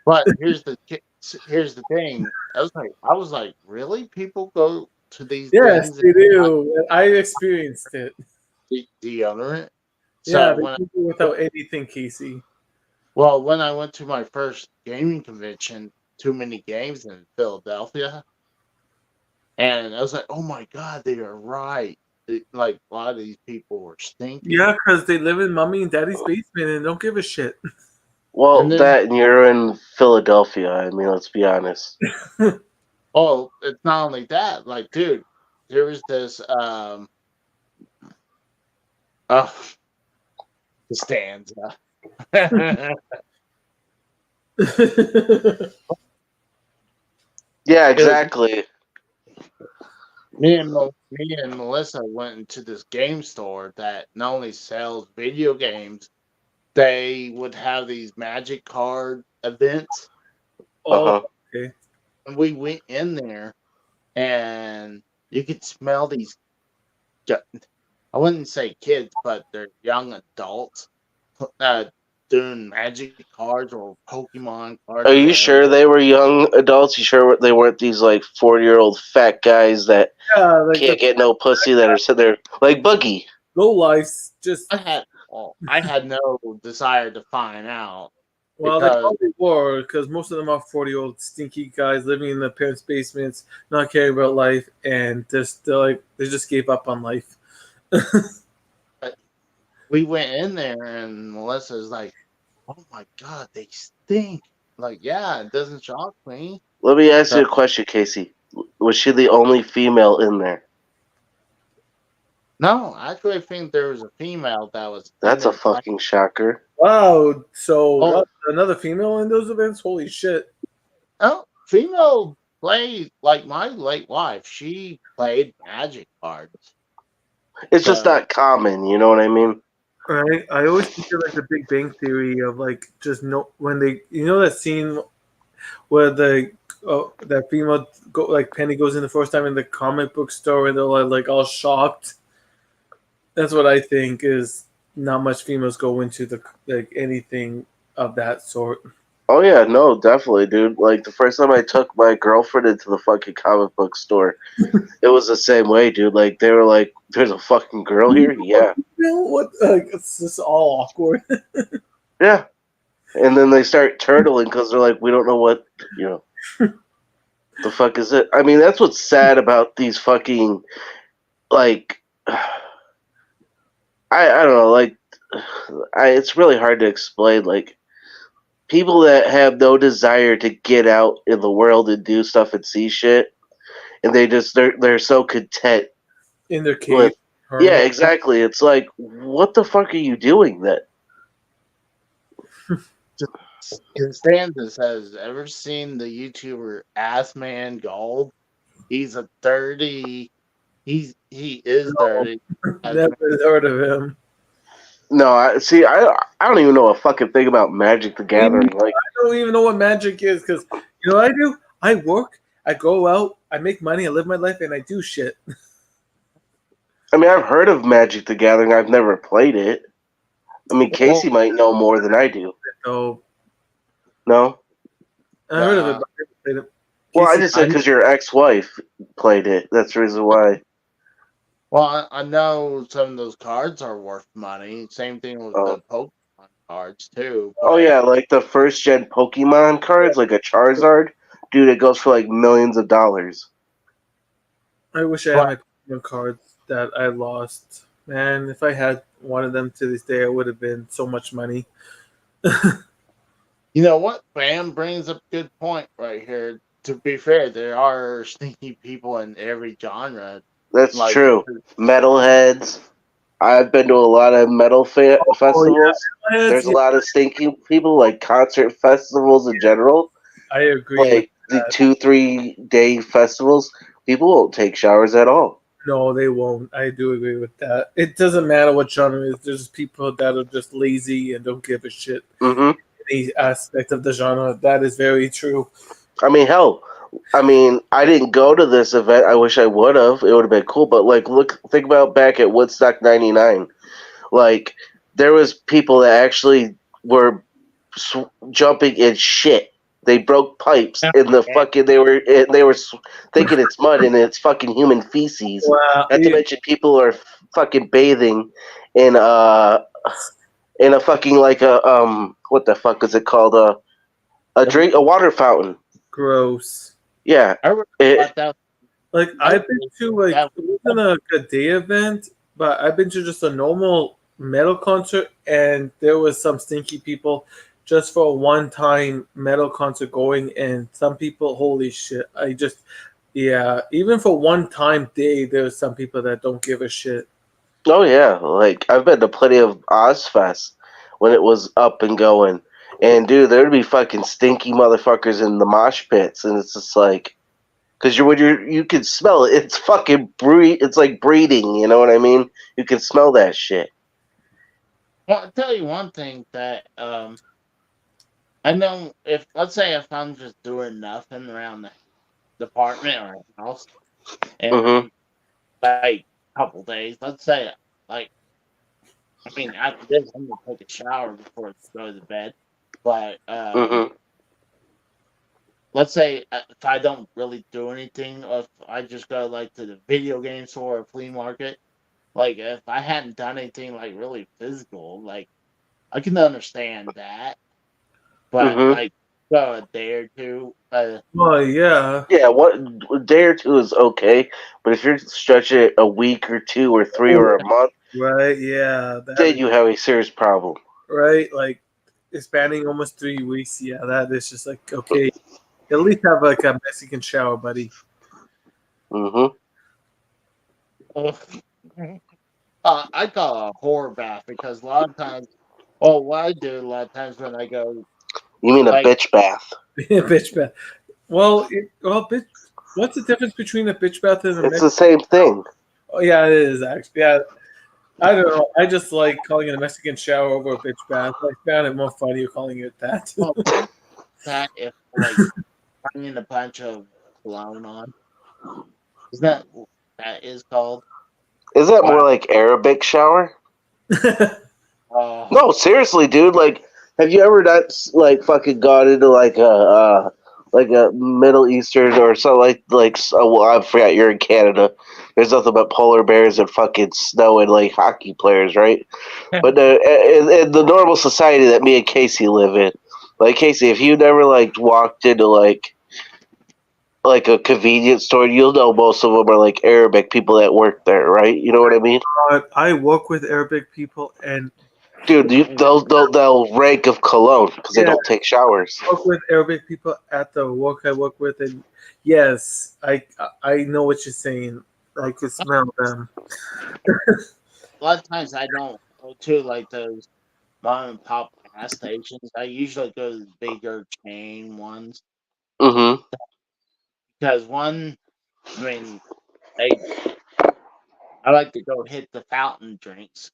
But here's the thing. I was like, really? People go to these Yes, things they and not do. I experienced it. deodorant? Yeah, So they can do without anything, Casey. when I went to my first gaming convention, Too Many Games in Philadelphia, and I was like, oh my god, they are right. Like a lot of these people were stinking. Yeah, because they live in mommy and daddy's basement and don't give a shit. Well, And then, that and you're in Philadelphia. I mean, let's be honest. oh, it's not only that. Like, dude, there was this oh, the stanza. Yeah, exactly. Me and Melissa went into this game store that not only sells video games, they would have these magic card events. Uh huh. Oh, okay. And we went in there and you could smell these, I wouldn't say kids, but they're young adults uh, doing magic cards or Pokemon cards Are or you whatever. sure they were young adults? You sure they weren't these like 40-year-old fat guys that Yeah, like can't the get no pussy that are sitting there like Boogie? low lives. Just I had no desire to find out well, they because probably were because most of them are 40-year-old stinky guys living in their parents' basements, not caring about life, and they're like they just gave up on life. we went in there and Melissa's like, "Oh my god, they stink!" Like, yeah, it doesn't shock me. Let me ask So, you a question, Casey. Was she the only female in there? no, actually, I think there was a female that was in That's a there playing. fucking shocker. Wow, so Oh, another female in those events? Holy shit! oh, female played like my late wife. She played magic cards. It's just So, not common, you know what I mean? Right? I always think of like the Big Bang Theory of like just no when they that scene where that female like Penny goes in the first time in the comic book store and they're like all shocked. That's what I think is not much females go into the like anything of that sort. Oh yeah, no, definitely, dude. Like the first time I took my girlfriend into the fucking comic book store, it was the same way, dude. Like they were like, "There's a fucking girl here." Yeah, What? It's just all awkward. yeah. And then they start turtling because they're like, "We don't know what the fuck is it." I mean, that's what's sad about these fucking like. I don't know, like it's really hard to explain. Like people that have no desire to get out in the world and do stuff and see shit, and they're so content In their cave. with. Yeah, exactly. It's like, what the fuck are you doing then? Constanza says, "Ever seen the YouTuber Assman Gold? He's a 30. He is 30. Never heard of him. No, I don't even know a fucking thing about Magic the Gathering. Like, I don't even know what magic is because you know what I do? I work, I go out, I make money, I live my life, and I do shit. I mean, I've heard of Magic the Gathering. I've never played it. I mean, Casey might know more than I do. So No? I heard of it, but I never played it. Well, I Casey, just said because your ex-wife played it. That's the reason why. Well, I know some of those cards are worth money. Same thing with Oh, the Pokemon cards too. oh But yeah, like the first gen Pokemon cards, like a Charizard, dude, it goes for like millions of dollars. I wish I had but my Pokemon cards that I lost. Man, if I had one of them to this day, it would have been so much money. you know what? Bam brings up a good point right here. To be fair, there are sneaky people in every genre. That's Like, true. Metalheads. I've been to a lot of Oh festivals. yeah, There's a yeah, lot of stinky people, like concert festivals in general, I agree with like the that. 2-3 day festivals. People won't take showers at all. No, they won't. I do agree with that. It doesn't matter what genre it is. There's people that are just lazy and don't give a shit Hmm. any aspect of the genre. That is very true. I mean, hell, I didn't go to this event. I wish I would have. It would have been cool. But like, think about back at Woodstock '99. Like, there was people that actually were jumping in shit. They broke pipes in the fucking. They were thinking it's mud and it's fucking human feces. Wow. Not to mention, people are fucking bathing in a fucking like a what the fuck is it called, a water fountain. Gross. Yeah, I really it, thought that Like I I've been to like that it wasn't a day event, but I've been to just a normal metal concert, and there was some stinky people just for a one-time metal concert going, and some people, holy shit! I just yeah, even for one-time day, there's some people that don't give a shit. oh yeah, like I've been to plenty of Ozfest when it was up and going, and dude, there'd be fucking stinky motherfuckers in the mosh pits, and it's just like, because you can smell it. It's fucking It's like breeding. You know what I mean? You can smell that shit. well, I'll tell you one thing that I know if let's say if I'm just doing nothing around the apartment or house Mhm. and like a couple days, let's say like I mean after this I'm gonna take a shower before I go to bed. But Mhm. let's say if I don't really do anything, or if I just go like to the video game store or flea market, like if I hadn't done anything like really physical, like I can understand that. But Mhm. like go a day or two, Oh yeah, Yeah, a day or two is okay, but if you're stretching it a week or two or three oh, or a month, right, yeah, that then is you have a serious problem. right. Like spanning almost 3 weeks. Yeah, that is just like okay. At least have like a Mexican shower, buddy. Mhm. I call it a horror bath because a lot of times, well, what I do a lot of times when I go, You mean a like, bitch bath? Bitch bath. Well, bitch. What's the difference between a bitch bath and a It's Mexican? the same thing. Oh, yeah, it is actually. Yeah, I don't know. I just like calling it a Mexican shower over a bitch bath. I found it more funny calling it that. well, that if like bringing a bunch of cologne on, is that what that is called? Is that more Wow. like Arabic shower? Oh, No, seriously, dude. Like, have you ever not like fucking gone into like a Middle Eastern or something well, I forgot you're in Canada. There's nothing but polar bears and fucking snow and like hockey players, right? But in the normal society that me and Casey live in, like Casey, if you never like walked into like a convenience store, you'll know most of them are like Arabic people that work there, right? You know what I mean? But I work with Arabic people, and Dude, they'll rank of cologne because they yeah, don't take showers. I work with Arabic people at the work I work with, and yes, I know what you're saying. I can smell them. a lot of times I don't go to like those mom and pop gas stations. I usually go to the bigger chain ones Mm-hmm. because one, I mean, they I like to go hit the fountain drinks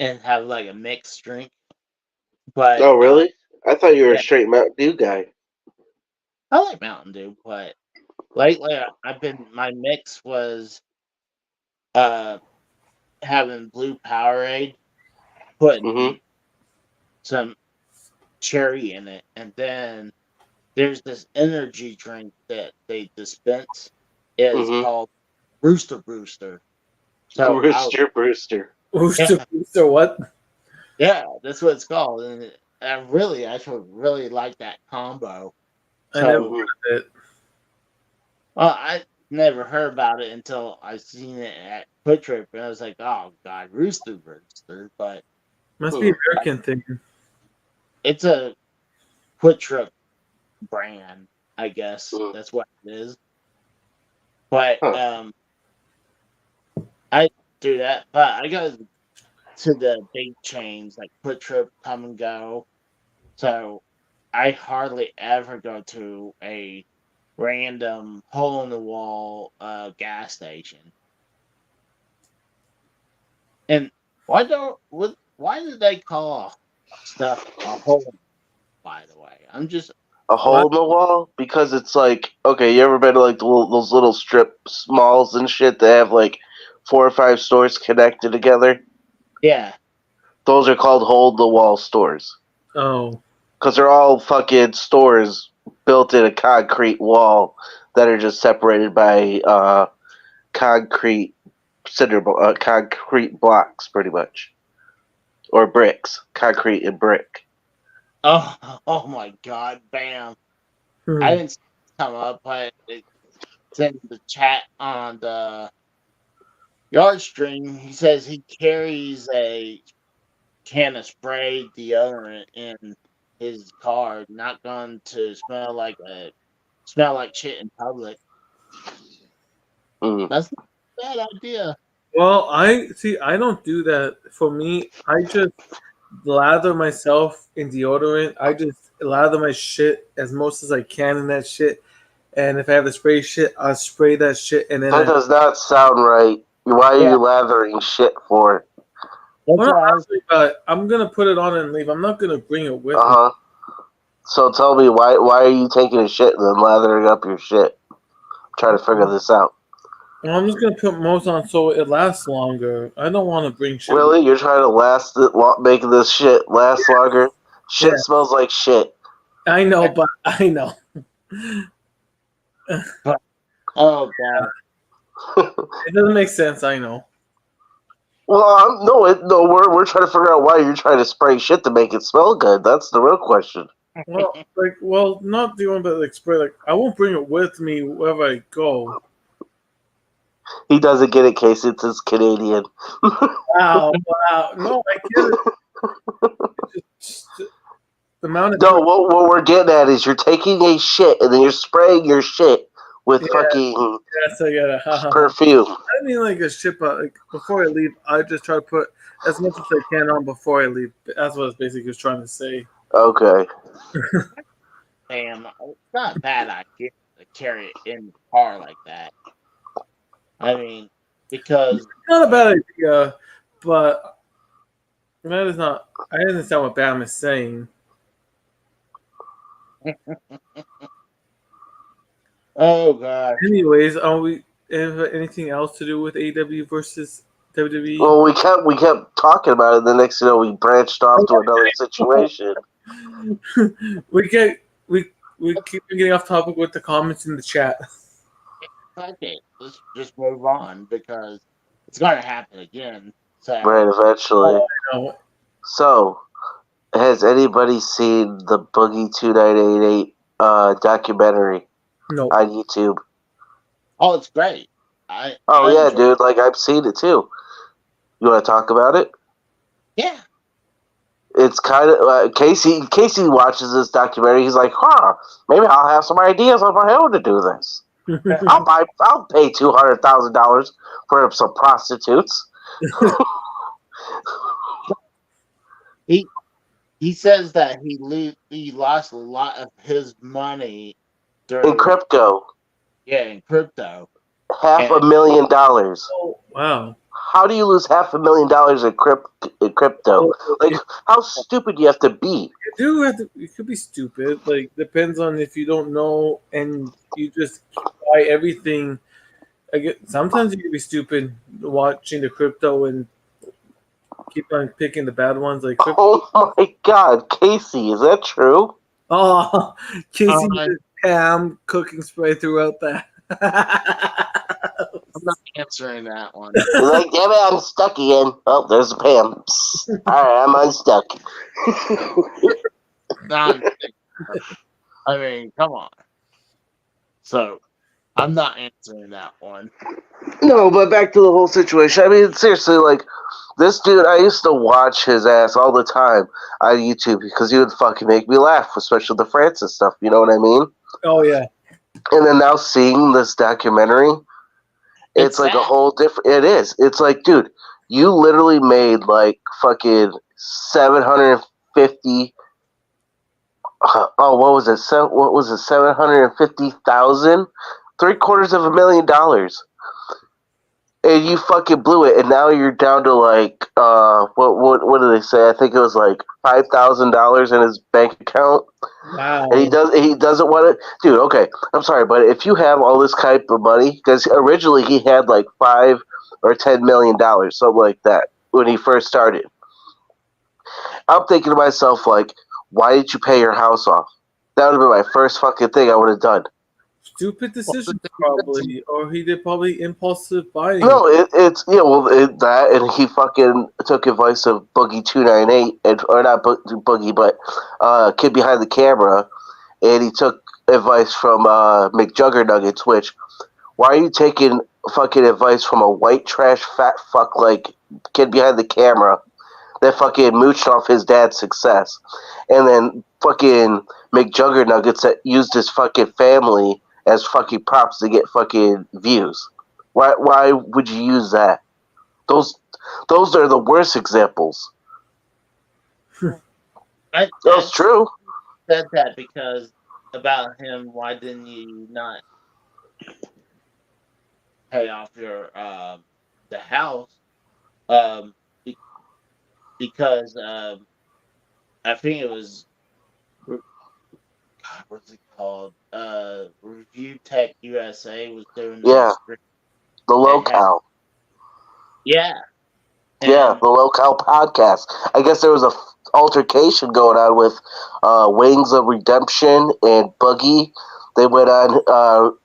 and have like a mixed drink. But Oh, really? I thought you were a yeah, straight Mountain Dew guy. I like Mountain Dew. But lately, I've been my mix was uh having blue Powerade, Mm-hmm. putting some cherry in it, and then there's this energy drink that they dispense. It's Mm-hmm. called Rooster Brewster, So Rooster Brewster. Rooster, what? yeah, that's what it's called, and I really actually really like that combo. I never So heard of it. I never heard about it until I seen it at Quick Trip, and I was like, oh god, Rooster, but Must be I- American thing. it's a Quick Trip brand, I guess Mm. that's what it is. But Huh. I do that, but I go to the big chains like Quick Trip, Come and Go. So I hardly ever go to a random hole in the wall gas station. And why did they call stuff a hole? By the way, I'm just A hole in the wall? Because it's like, okay, you ever been to like those little strip malls and shit that have like 4 or 5 stores connected together? yeah. Those are called hole in the wall stores. Oh, Because they're all fucking stores built in a concrete wall that are just separated by concrete concrete blocks, pretty much. Or bricks. Concrete and brick. Oh, oh my God! Bam! I didn't see it come up, but it's in the chat on the yard stream. He says he carries a can of spray deodorant in his car, not going to smell like shit in public. Mm. That's not a bad idea. well, I don't do that. For me, I just lather myself in deodorant. I just lather my shit as most as I can in that shit. And if I have to spray shit, I'll spray that shit. And then That does not sound right. Why are Yeah, you lathering shit for? that's well, what not I was. really, but I'm gonna put it on and leave. I'm not gonna bring it with me. Uh huh. So tell me, why are you taking a shit and then lathering up your shit? I'm trying to figure this out. Well, I'm just gonna put most on so it lasts longer. I don't want to bring shit. Really? You're trying to make this shit last longer? Yeah, Shit smells like shit. I know, but I know. Oh God! It doesn't make sense. I know. Well, no, we're trying to figure out why you're trying to spray shit to make it smell good. That's the real question. Well, not the one, but like spray. Like I won't bring it with me wherever I go. He doesn't get it, Casey. It's his Canadian. Wow, wow. No, I get it. It's just the amount of No, what we're getting at is you're taking a shit and then you're spraying your shit with fucking yes, I get it. perfume. I mean, like a shit, but like before I leave, I just try to put as much as I can on before I leave. That's what it's basically was trying to say. Okay. Damn, it's not a bad idea to carry it in the car like that. I mean, because Not a bad idea, but that is not. I understand what Bam is saying. oh God, Anyways, are we have anything else to do with AW versus WWE? Well, we kept talking about it. The next, we branched off to another situation. we keep getting off topic with the comments in the chat. okay, let's just move on because it's gonna happen again. So Right, eventually. No, So, has anybody seen the Boogie 2988 documentary no. on YouTube? oh, it's great. Oh I yeah, enjoy- dude. Like I've seen it too. You want to talk about it? Yeah, It's kind of Casey. Casey watches this documentary. He's like, "Huh? Maybe I'll have some ideas on my own to do this. I'll pay $200,000 for some prostitutes." he says that he lost a lot of his money during In crypto, in crypto. $500,000. Oh, wow. How do you lose $500,000 in crypto? Like, how stupid do you have to be? You do have to. You could be stupid. Like depends on if you don't know and you just buy everything. I get sometimes you can be stupid watching the crypto and keep on picking the bad ones like crypto. Oh my God, Casey, is that true? Oh, Casey Oh, did Pam cooking spray throughout that. I'm not answering that one. You're like, damn it, I'm stuck again. Oh, there's Pam. Alright, I'm unstuck. Not, I mean, come on. So, I'm not answering that one. No, but back to the whole situation. I mean, seriously, like, this dude, I used to watch his ass all the time on YouTube because he would fucking make me laugh, especially the Francis stuff, you know what I mean? Oh yeah. And then now seeing this documentary, it's like a sad. whole different. It is. It's like, dude, you literally made like fucking 750. Oh, what was it? What was it? 750,000, $750,000, and you fucking blew it. And now you're down to like what did they say? I think it was like $5,000 in his bank account. Wow. And he doesn't want it, dude. Okay, I'm sorry, but if you have all this type of money, because originally he had like $5 or $10 million, something like that, when he first started. I'm thinking to myself, like, why did you pay your house off? That would have been my first fucking thing I would have done. Stupid decision, probably, or he did probably impulsive buying. No, it's that, and he fucking took advice of Boogie 298, or not Boogie, but Kid Behind the Camera, and he took advice from McJuggernuggets, which, why are you taking fucking advice from a white trash fat fuck like Kid Behind the Camera that fucking mooched off his dad's success, and then fucking McJuggernuggets that used his fucking family as fucking props to get fucking views? Why would you use that? Those are the worst examples. That's true. Said that because about him. Why didn't you not pay off your the house? Because I think it was what's it called? Review Tech USA was doing Yeah. The Locale. Yeah. Yeah, the Locale podcast. I guess there was a altercation going on with Wings of Redemption and Boogie. They went on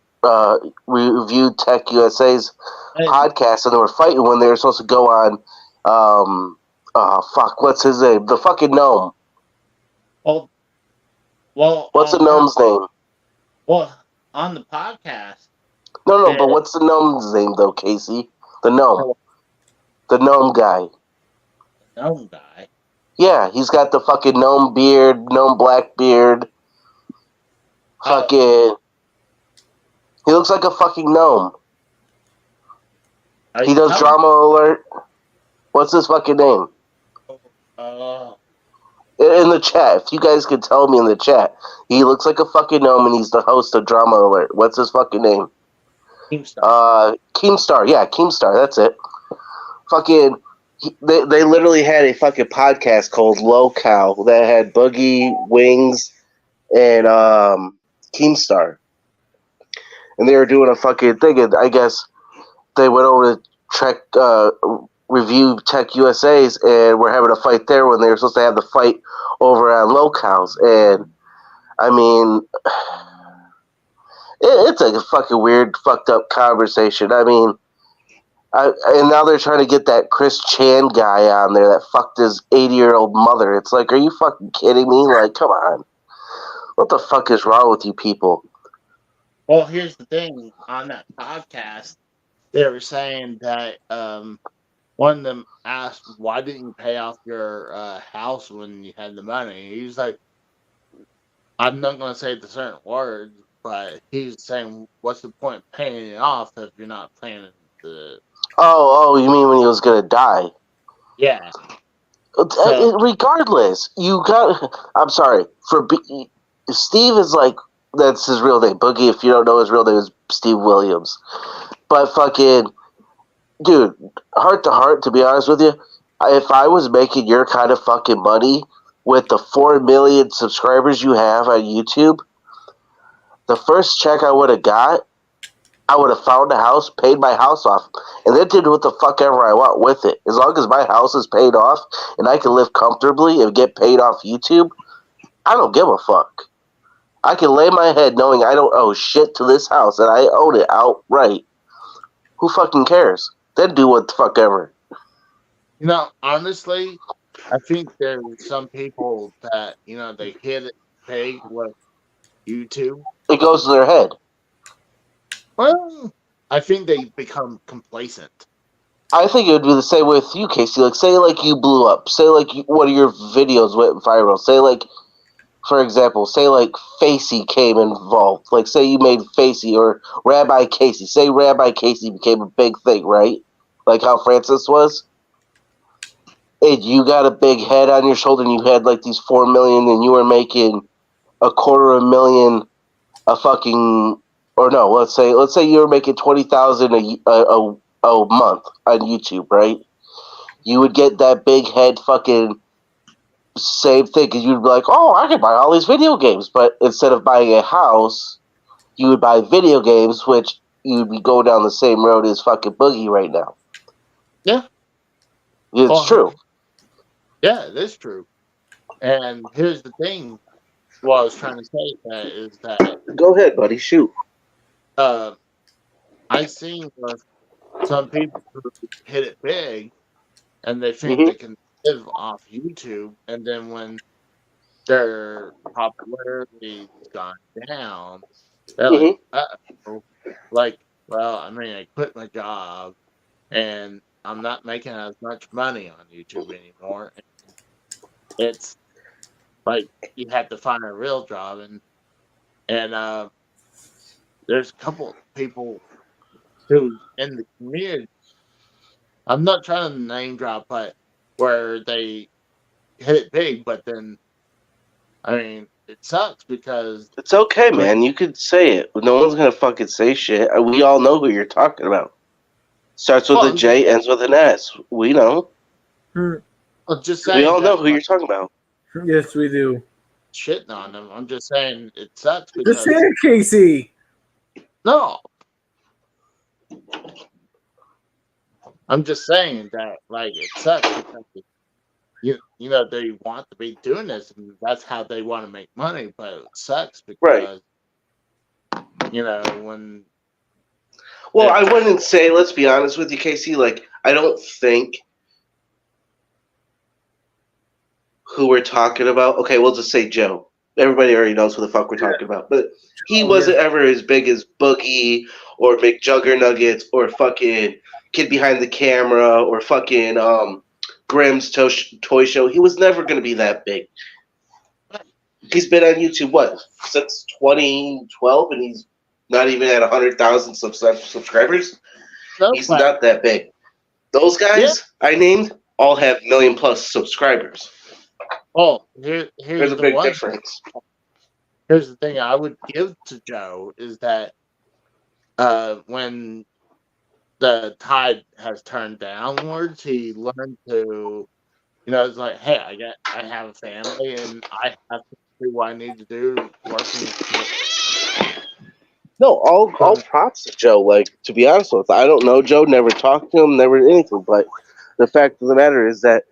Review Tech USA's podcast, and they were fighting when they were supposed to go on. What's his name? The fucking gnome. Well, what's the gnome's name? Well, on the podcast. No, but what's the gnome's name though, Casey? The gnome. The gnome guy. The gnome guy? Yeah, he's got the fucking gnome beard, gnome black beard. Fucking... He looks like a fucking gnome. He does Drama Alert. What's his fucking name? In the chat. If you guys could tell me in the chat. He looks like a fucking gnome and he's the host of Drama Alert. What's his fucking name? Keemstar. Keemstar. Yeah, Keemstar. That's it. Fucking... They literally had a fucking podcast called Locale that had Boogie, Wings, and Keemstar. And they were doing a fucking thing, and I guess they went over to Review Tech USA's and were having a fight there when they were supposed to have the fight over on Locales. And, I mean, it's like a fucking weird, fucked up conversation. I mean, and now they're trying to get that Chris Chan guy on there that fucked his 80-year-old mother. It's like, are you fucking kidding me? Like, come on. What the fuck is wrong with you people? Well, here's the thing. On that podcast, they were saying that one of them asked, why didn't you pay off your house when you had the money? He was like, I'm not going to say the certain words, but he's saying, what's the point of paying it off if you're not planning to... Oh, you mean when he was going to die? Yeah. Regardless, you got... I'm sorry. Steve is like... That's his real name. Boogie, if you don't know his real name, is Steve Williams. But fucking... Dude, heart to heart, to be honest with you, if I was making your kind of fucking money with the 4 million subscribers you have on YouTube, the first check I would have got, I would have found a house, paid my house off, and then did what the fuck ever I want with it. As long as my house is paid off and I can live comfortably and get paid off YouTube, I don't give a fuck. I can lay my head knowing I don't owe shit to this house and I own it outright. Who fucking cares? Then do what the fuck ever. Honestly, I think there's some people that they hit it big with YouTube. It goes to their head. Well, I think they become complacent. I think it would be the same way with you, Casey. Like, say, like, you blew up. Say, like, one of your videos went viral. Say, like, for example, say, like, Facey came involved. Like, say you made Facey or Rabbi Casey. Say Rabbi Casey became a big thing, right? Like how Francis was. And you got a big head on your shoulder and you had, like, these 4 million and you were making $250,000 a fucking... Or no, let's say you were making 20,000 a month on YouTube, right? You would get that big head fucking same thing, because you'd be like, oh, I can buy all these video games. But instead of buying a house, you would buy video games, which you'd be going down the same road as fucking Boogie right now. Yeah. It's true. Yeah, it is true. And here's the thing. What I was trying to say is that Go ahead, buddy. Shoot. I've seen with some people who hit it big and they think they can live off YouTube, and then when their popularity's gone down, they're like, uh-oh. Like, well, I mean, I quit my job and I'm not making as much money on YouTube anymore. It's like you have to find a real job, and there's a couple of people who in the community. I'm not trying to name drop, but where they hit it big, but then I mean it sucks because It's okay, man. You could say it. No one's gonna fucking say shit. We all know who you're talking about. Starts with a J, ends with an S. We know. I'm just saying. We all know who you're talking about. Yes, we do. Shitting on them. I'm just saying it sucks Just because say it, Casey. no. I'm just saying that like it sucks because they want to be doing this and that's how they want to make money, but it sucks because when. Well, I wouldn't say. Let's be honest with you, Casey. Like, I don't think who we're talking about. Okay, we'll just say Joe. Everybody already knows who the fuck we're talking about. But he wasn't ever as big as Boogie or McJuggernuggets or fucking Kid Behind the Camera or fucking Grimm's Toy Show. He was never going to be that big. He's been on YouTube, since 2012, and he's not even at 100,000 subscribers. He's not that big. Those guys I named all have million-plus subscribers. Oh, here's a big difference. Here's the thing I would give to Joe is that when the tide has turned downwards, he learned to, it's like, hey, I have a family and I have to do what I need to do working. No, all props to Joe. Like, to be honest with you, I don't know Joe, never talked to him, never anything. But the fact of the matter is that,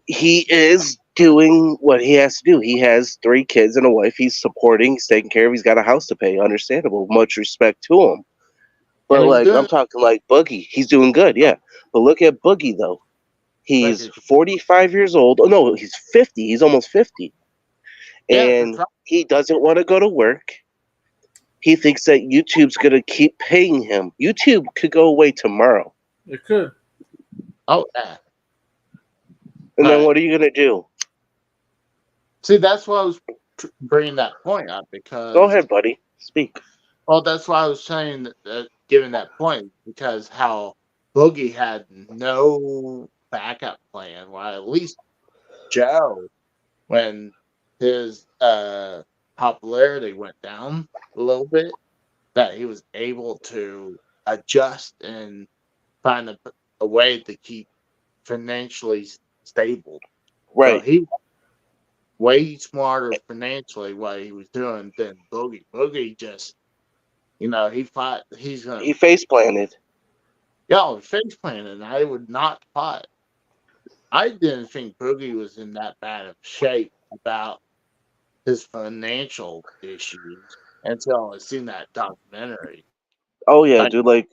he is doing what he has to do. He has 3 kids and a wife. He's supporting, he's taking care of. He's got a house to pay. Understandable. Much respect to him. But like, I'm talking like Boogie. He's doing good, yeah. But look at Boogie though. He's 45 years old. Oh no, he's 50. He's almost 50, and he doesn't want to go to work. He thinks that YouTube's gonna keep paying him. YouTube could go away tomorrow. It could. Oh, yeah. And then what are you gonna do? See, that's why I was bringing that point up because. Go ahead, buddy. Speak. Well, that's why I was saying giving that point because how Boogie had no backup plan. While at least Joe, when his popularity went down a little bit, that he was able to adjust and find a way to keep financially stable. Right. So he was way smarter financially what he was doing than Boogie. Boogie just, he fought. He face planted. Yeah, face planted. I would not fight. I didn't think Boogie was in that bad of shape about his financial issues until I seen that documentary. Oh yeah, dude. Like,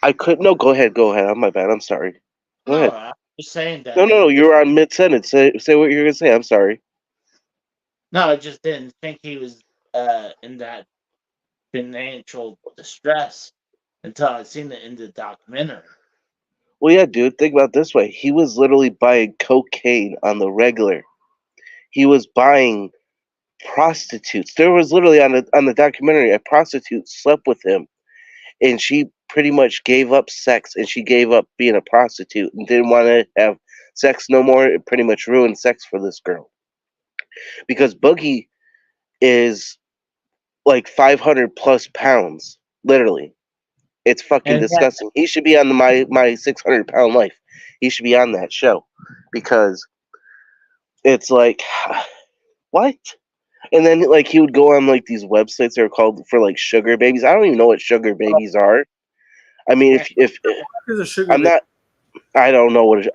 I couldn't. No, go ahead. Go ahead. I'm my bad. I'm sorry. Go No, ahead. I'm just saying No, that no, no. You were on mid sentence. Say what you're gonna say. I'm sorry. no, I just didn't think he was in that financial distress until I seen it in the documentary. Well, yeah, dude. Think about it this way. He was literally buying cocaine on the regular. He was buying prostitutes. There was literally on the documentary a prostitute slept with him, and she pretty much gave up sex and she gave up being a prostitute and didn't want to have sex no more. It pretty much ruined sex for this girl because Boogie is like 500 plus pounds, literally. It's fucking And yeah, disgusting. He should be on my 600-pound life. He should be on that show because it's like what? And then like he would go on like these websites that are called for like sugar babies. I don't even know what sugar babies are. I mean, if Here's a sugar I'm baby. not, I don't know what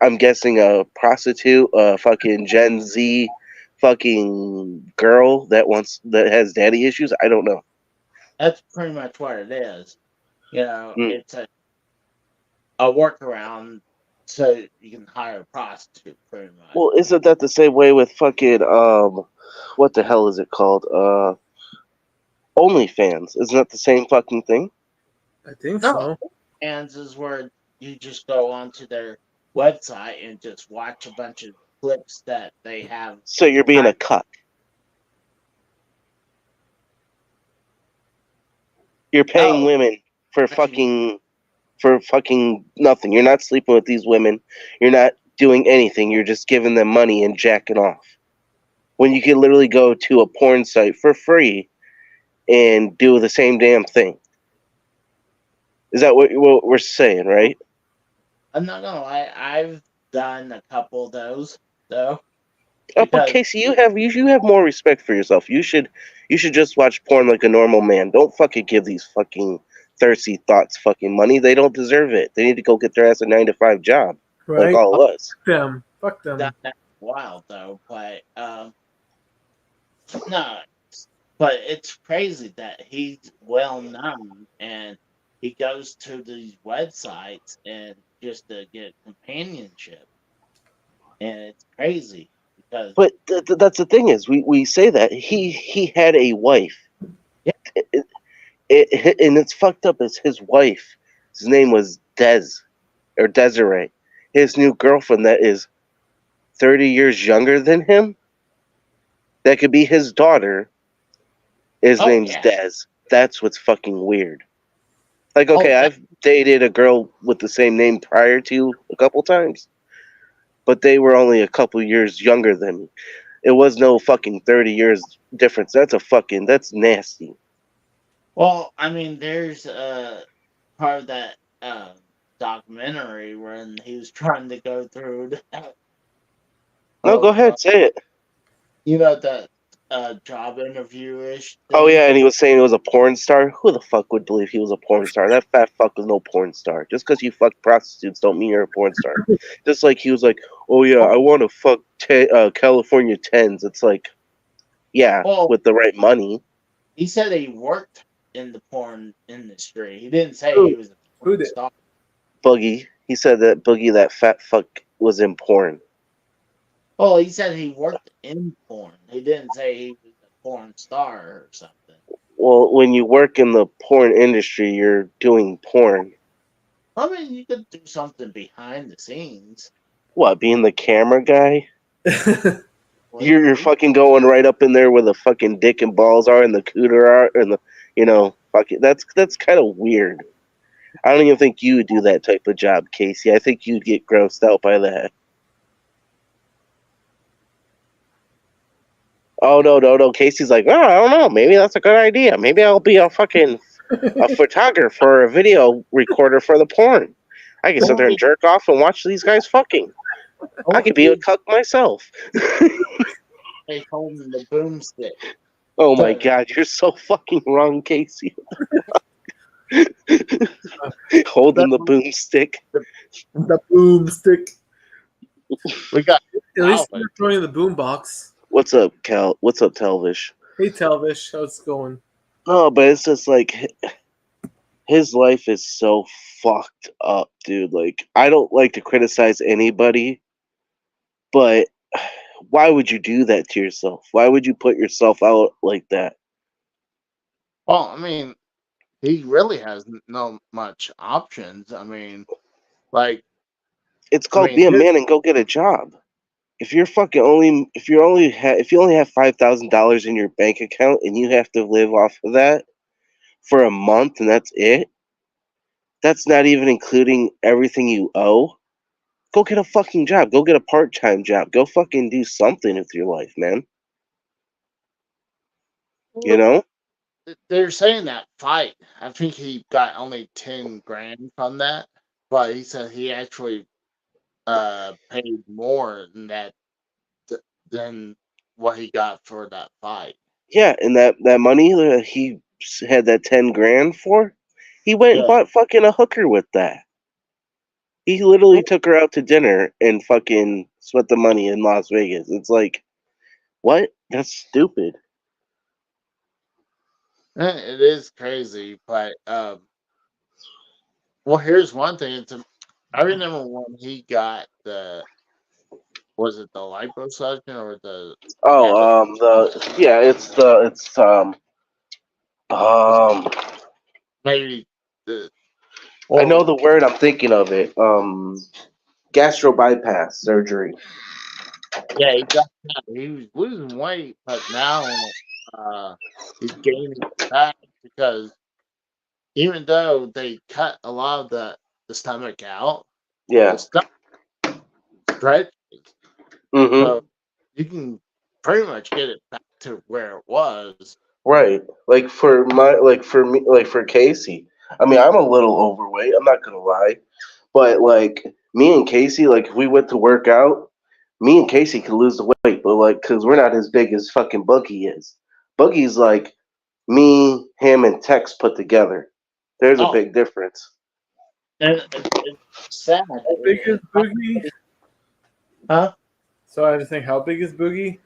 I'm guessing a prostitute, a fucking Gen Z, fucking girl that has daddy issues. I don't know. that's pretty much what it is. You know, Mm. it's a workaround so you can hire a prostitute, pretty much. Well, isn't that the same way with fucking what the hell is it called? OnlyFans. Isn't that the same fucking thing? I think No, so. and is where you just go onto their website and just watch a bunch of clips that they have. So you're being a cuck. You're paying Oh, women for actually, fucking nothing. You're not sleeping with these women. You're not doing anything. You're just giving them money and jacking off. When you can literally go to a porn site for free and do the same damn thing. Is that what we're saying, right? no. I've done a couple of those though But because Casey, you have more respect for yourself. You should just watch porn like a normal man. Don't fucking give these fucking thirsty thoughts fucking money. They don't deserve it. They need to go get their ass a 9 to 5 job, like Right? all of us. Fuck I've them. done that for a while though. But no, but it's crazy that he's well known and he goes to these websites and just to get companionship, and it's crazy because But that's the thing is, we say that he had a wife. yeah, And it's fucked up. As his wife, his name was Desiree. His new girlfriend that is 30 years younger than him. That could be his daughter. His oh name's yeah, Des. That's what's fucking weird. Like, oh okay, that, I've dated a girl with the same name prior to a couple times, but they were only a couple years younger than me. It was no fucking 30 years difference. That's nasty. well, I mean, there's part of that documentary when he was trying to go through that No, go whole ahead, say it. that job interview ish Oh thing. yeah, and he was saying it was a porn star. Who the fuck would believe he was a porn star? That fat fuck was no porn star. Just because you fuck prostitutes don't mean you're a porn star. Just like he was like, oh yeah, I want to fuck California tens. It's like, yeah, Well, with the right money. he said he worked in the porn industry. He didn't say he Who? was a Who porn did? star. Boogie. He said that Boogie, that fat fuck, was in porn. Well, he said he worked in porn. He didn't say he was a porn star or something. Well, when you work in the porn industry, you're doing porn. I mean, you could do something behind the scenes. What, being the camera guy? Well, You're fucking going right up in there where the fucking dick and balls are and the cooter are and the fucking that's kind of weird. I don't even think you would do that type of job, Casey. I think you'd get grossed out by that. Oh no, no, no. Casey's like, oh, I don't know. Maybe that's a good idea. Maybe I'll be a fucking a photographer or a video recorder for the porn. I can sit there and jerk off and watch these guys fucking. I could be a cuck myself. They holding the boomstick. Oh my god, you're so fucking wrong, Casey. Holding the boomstick. The boomstick. We got At least Alvin. you're throwing the boom box. What's up, Cal? What's up, Telvish? Hey, Talvish, how's it going? No, but it's just like his life is so fucked up, dude. Like, I don't like to criticize anybody, but why would you do that to yourself? Why would you put yourself out like that? Well, I mean, he really has no much options. I mean, like, It's I called mean, be a man and go get a job. If you're fucking only if you only have $5,000 in your bank account and you have to live off of that for a month and that's it, that's not even including everything you owe. Go get a fucking job. Go get a part-time job. Go fucking do something with your life, man. You know? they're saying that fight. I think he got only 10 grand from that, but he said he actually paid more than that than what he got for that fight. Yeah, and that money that he had that 10 grand for, he went and Yeah. bought fucking a hooker with that. He literally took her out to dinner and fucking spent the money in Las Vegas. It's like, what? That's stupid. It is crazy, but well, here's one thing. I remember when he got was it the liposuction or the abs- Oh, um, maybe the I know well, the word. I'm thinking of it. Gastro bypass surgery. yeah, he got that. He was losing weight, but now he's gaining it back because even though they cut a lot of the stomach out, the Yeah. stomach stretches, Mm-hmm. so you can pretty much get it back to where it was. Right. Like for my, like for me, like for Casey. I mean, I'm a little overweight. I'm not gonna lie, but like me and Casey, like if we went to work out, me and Casey could lose the weight, but like because we're not as big as fucking Boogie is. Boogie's like me, him, and Tex put together. There's a Oh, big difference. and it's sad. How big is Boogie? Huh? So I have to think, how big is Boogie?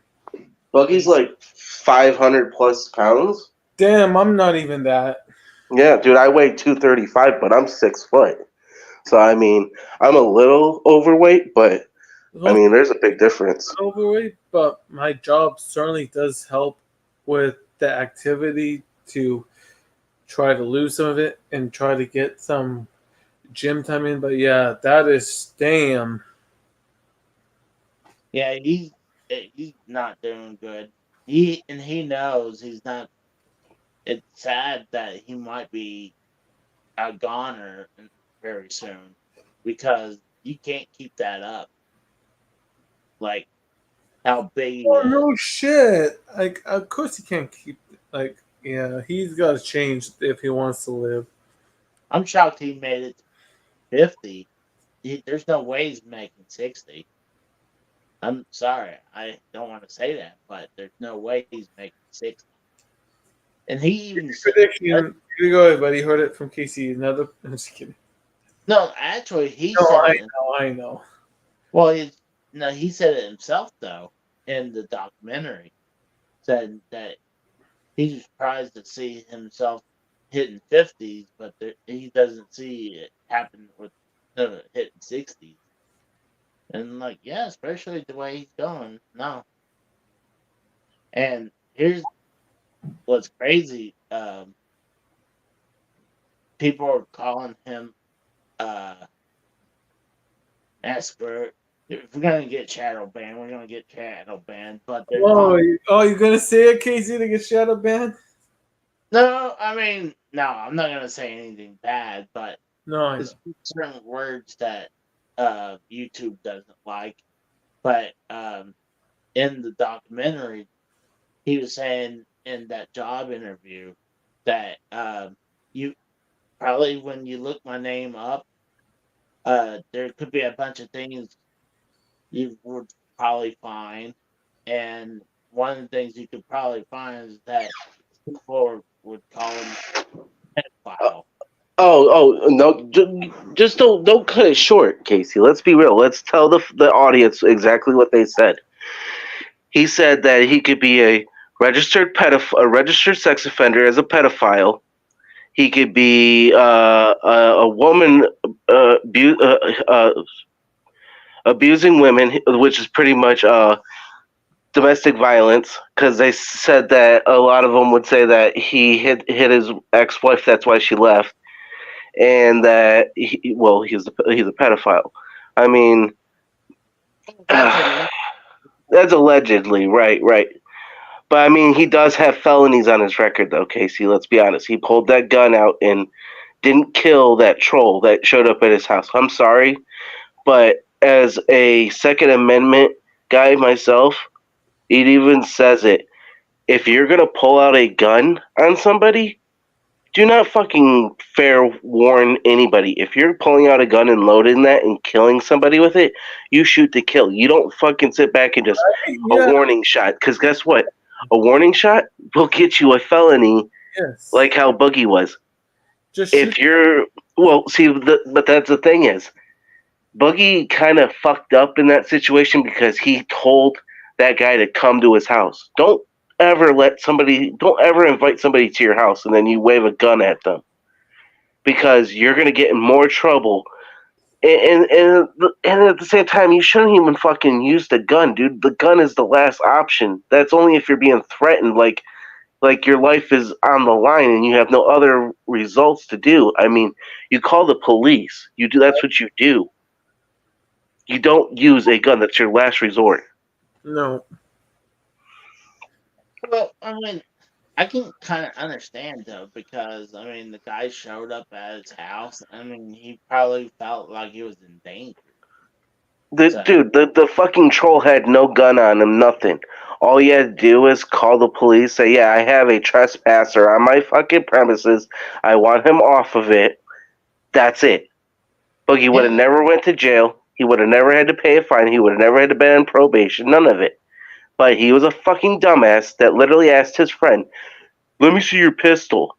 Boogie's like 500 plus pounds. Damn, I'm not even that. Yeah, dude, I weigh 235, but I'm 6 foot. So I mean, I'm a little overweight, but I Well, mean, there's a big difference. I'm overweight, but my job certainly does help with the activity to try to lose some of it and try to get some gym time in. But yeah, that is damn. Yeah, he's not doing good. He knows he's not. It's sad that he might be a goner very soon because you can't keep that up. Like how big he Oh is. no shit! Like, of course he can't keep. Like, yeah, he's got to change if he wants to live. I'm shocked he made it to 50. There's no way he's making 60. I'm sorry, I don't want to say that, but there's no way he's making 60. And he even said, Prediction. Here you go, everybody. Heard it from Casey. Another. I'm just kidding. no, actually, he No, said I it. know. I know. Well, no, he said it himself though in the documentary. Said that he's surprised to see himself hitting 50s, but he doesn't see it happen with hitting 60s. And like, yeah, especially the way he's going. No, and here's what's crazy. People are calling him expert. If we're gonna get shadow banned, we're gonna get shadow banned. But they're Whoa! calling. You're gonna say it, Casey, to get shadow banned? No, I mean, no, I'm not gonna say anything bad, but No, I know. there's certain words that YouTube doesn't like. But in the documentary, he was saying in that job interview that you probably when you look my name up, there could be a bunch of things you would probably find, and one of the things you could probably find is that people would call him pedophile. Oh, no! Just don't cut it short, Casey. Let's be real. Let's tell the audience exactly what they said. He said that he could be a registered sex offender as a pedophile. He could be a woman abusing women, which is pretty much domestic violence. Because they said that a lot of them would say that he hit his ex-wife. That's why she left, and that he's a pedophile. I mean, That's a that's allegedly, right. But I mean, he does have felonies on his record, though, Casey. Let's be honest. He pulled that gun out and didn't kill that troll that showed up at his house. I'm sorry, but as a Second Amendment guy myself, it even says it. If you're gonna pull out a gun on somebody, do not fucking fair warn anybody. If you're pulling out a gun and loading that and killing somebody with it, you shoot to kill. You don't fucking sit back and just a Yeah. warning shot. Because guess what? A warning shot will get you a felony, Yes. like how Boogie was. Just If shoot. you're but that's the thing is, Boogie kind of fucked up in that situation because he told that guy to come to his house. Don't ever invite somebody to your house and then you wave a gun at them, because you're gonna get in more trouble. And at the same time, you shouldn't even fucking use the gun, dude. The gun is the last option. That's only if you're being threatened, like your life is on the line and you have no other results to do. I mean, you call the police. You do. That's what you do. You don't use a gun. That's your last resort. No. well, I mean, I can kind of understand though because I mean the guy showed up at his house. I mean he probably felt like he was in danger. So The fucking troll had no gun on him, nothing. All he had to do is call the police, say, yeah, I have a trespasser on my fucking premises. I want him off of it. That's it. Boogie would have yeah, never went to jail. He would have never had to pay a fine. He would have never had to be on probation. None of it. But he was a fucking dumbass that literally asked his friend, let me see your pistol.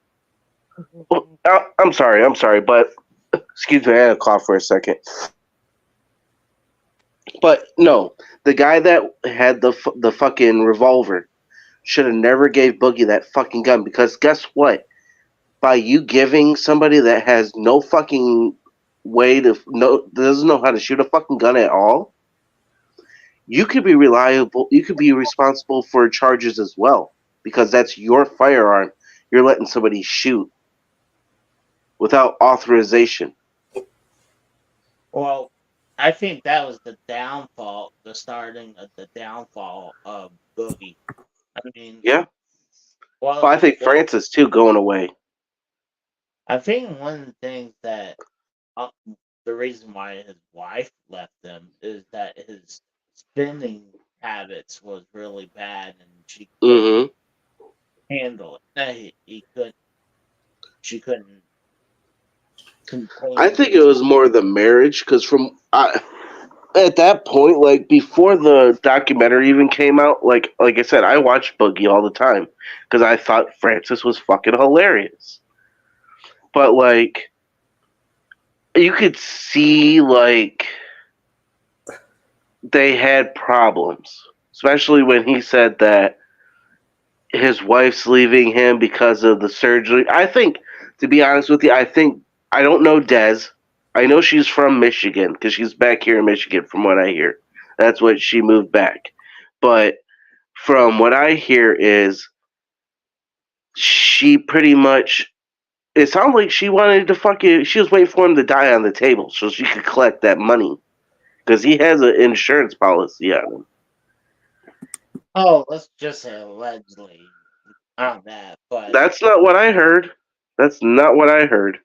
I'm sorry, but excuse me, I had a cough for a second. But no, the guy that had the fucking revolver should have never gave Boogie that fucking gun, because guess what? By you giving somebody that has no fucking way to doesn't know how to shoot a fucking gun at all, you could be reliable. You could be responsible for charges as well, because that's your firearm. You're letting somebody shoot without authorization. well, I think that was the starting of the downfall of Boogie. I mean, Yeah. Well, well, I think well, Francis too going away. I think one of the things that uh, the reason why his wife left him is that his spending habits was really bad and she couldn't Hmm. handle it. He couldn't. She couldn't I contain think it his. was more the marriage, because at that point, like before the documentary even came out, like I said, I watched Boogie all the time because I thought Francis was fucking hilarious. But like, you could see like they had problems, especially when he said that his wife's leaving him because of the surgery. I think, to be honest with you, I don't know Des. I know she's from Michigan because she's back here in Michigan, from what I hear. That's what she moved back. But from what I hear is she pretty much. It sounds like she wanted to fucking. She was waiting for him to die on the table so she could collect that money, because he has an insurance policy on him. Oh, let's just say allegedly on that, but That's not what I heard. That's not what I heard.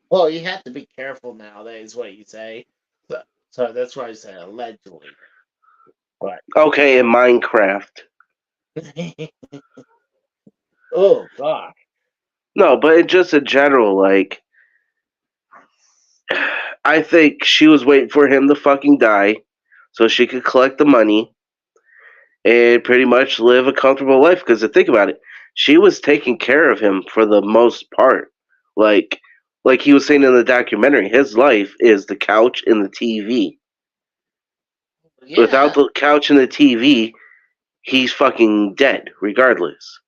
well, you have to be careful nowadays what you say. So that's why I say allegedly. But Okay, in Minecraft. oh god, No, but just in general, like, I think she was waiting for him to fucking die so she could collect the money and pretty much live a comfortable life. Because to think about it, she was taking care of him for the most part. Like, like he was saying in the documentary, his life is the couch and the TV. Without yeah. the couch and the TV, he's fucking dead, regardless.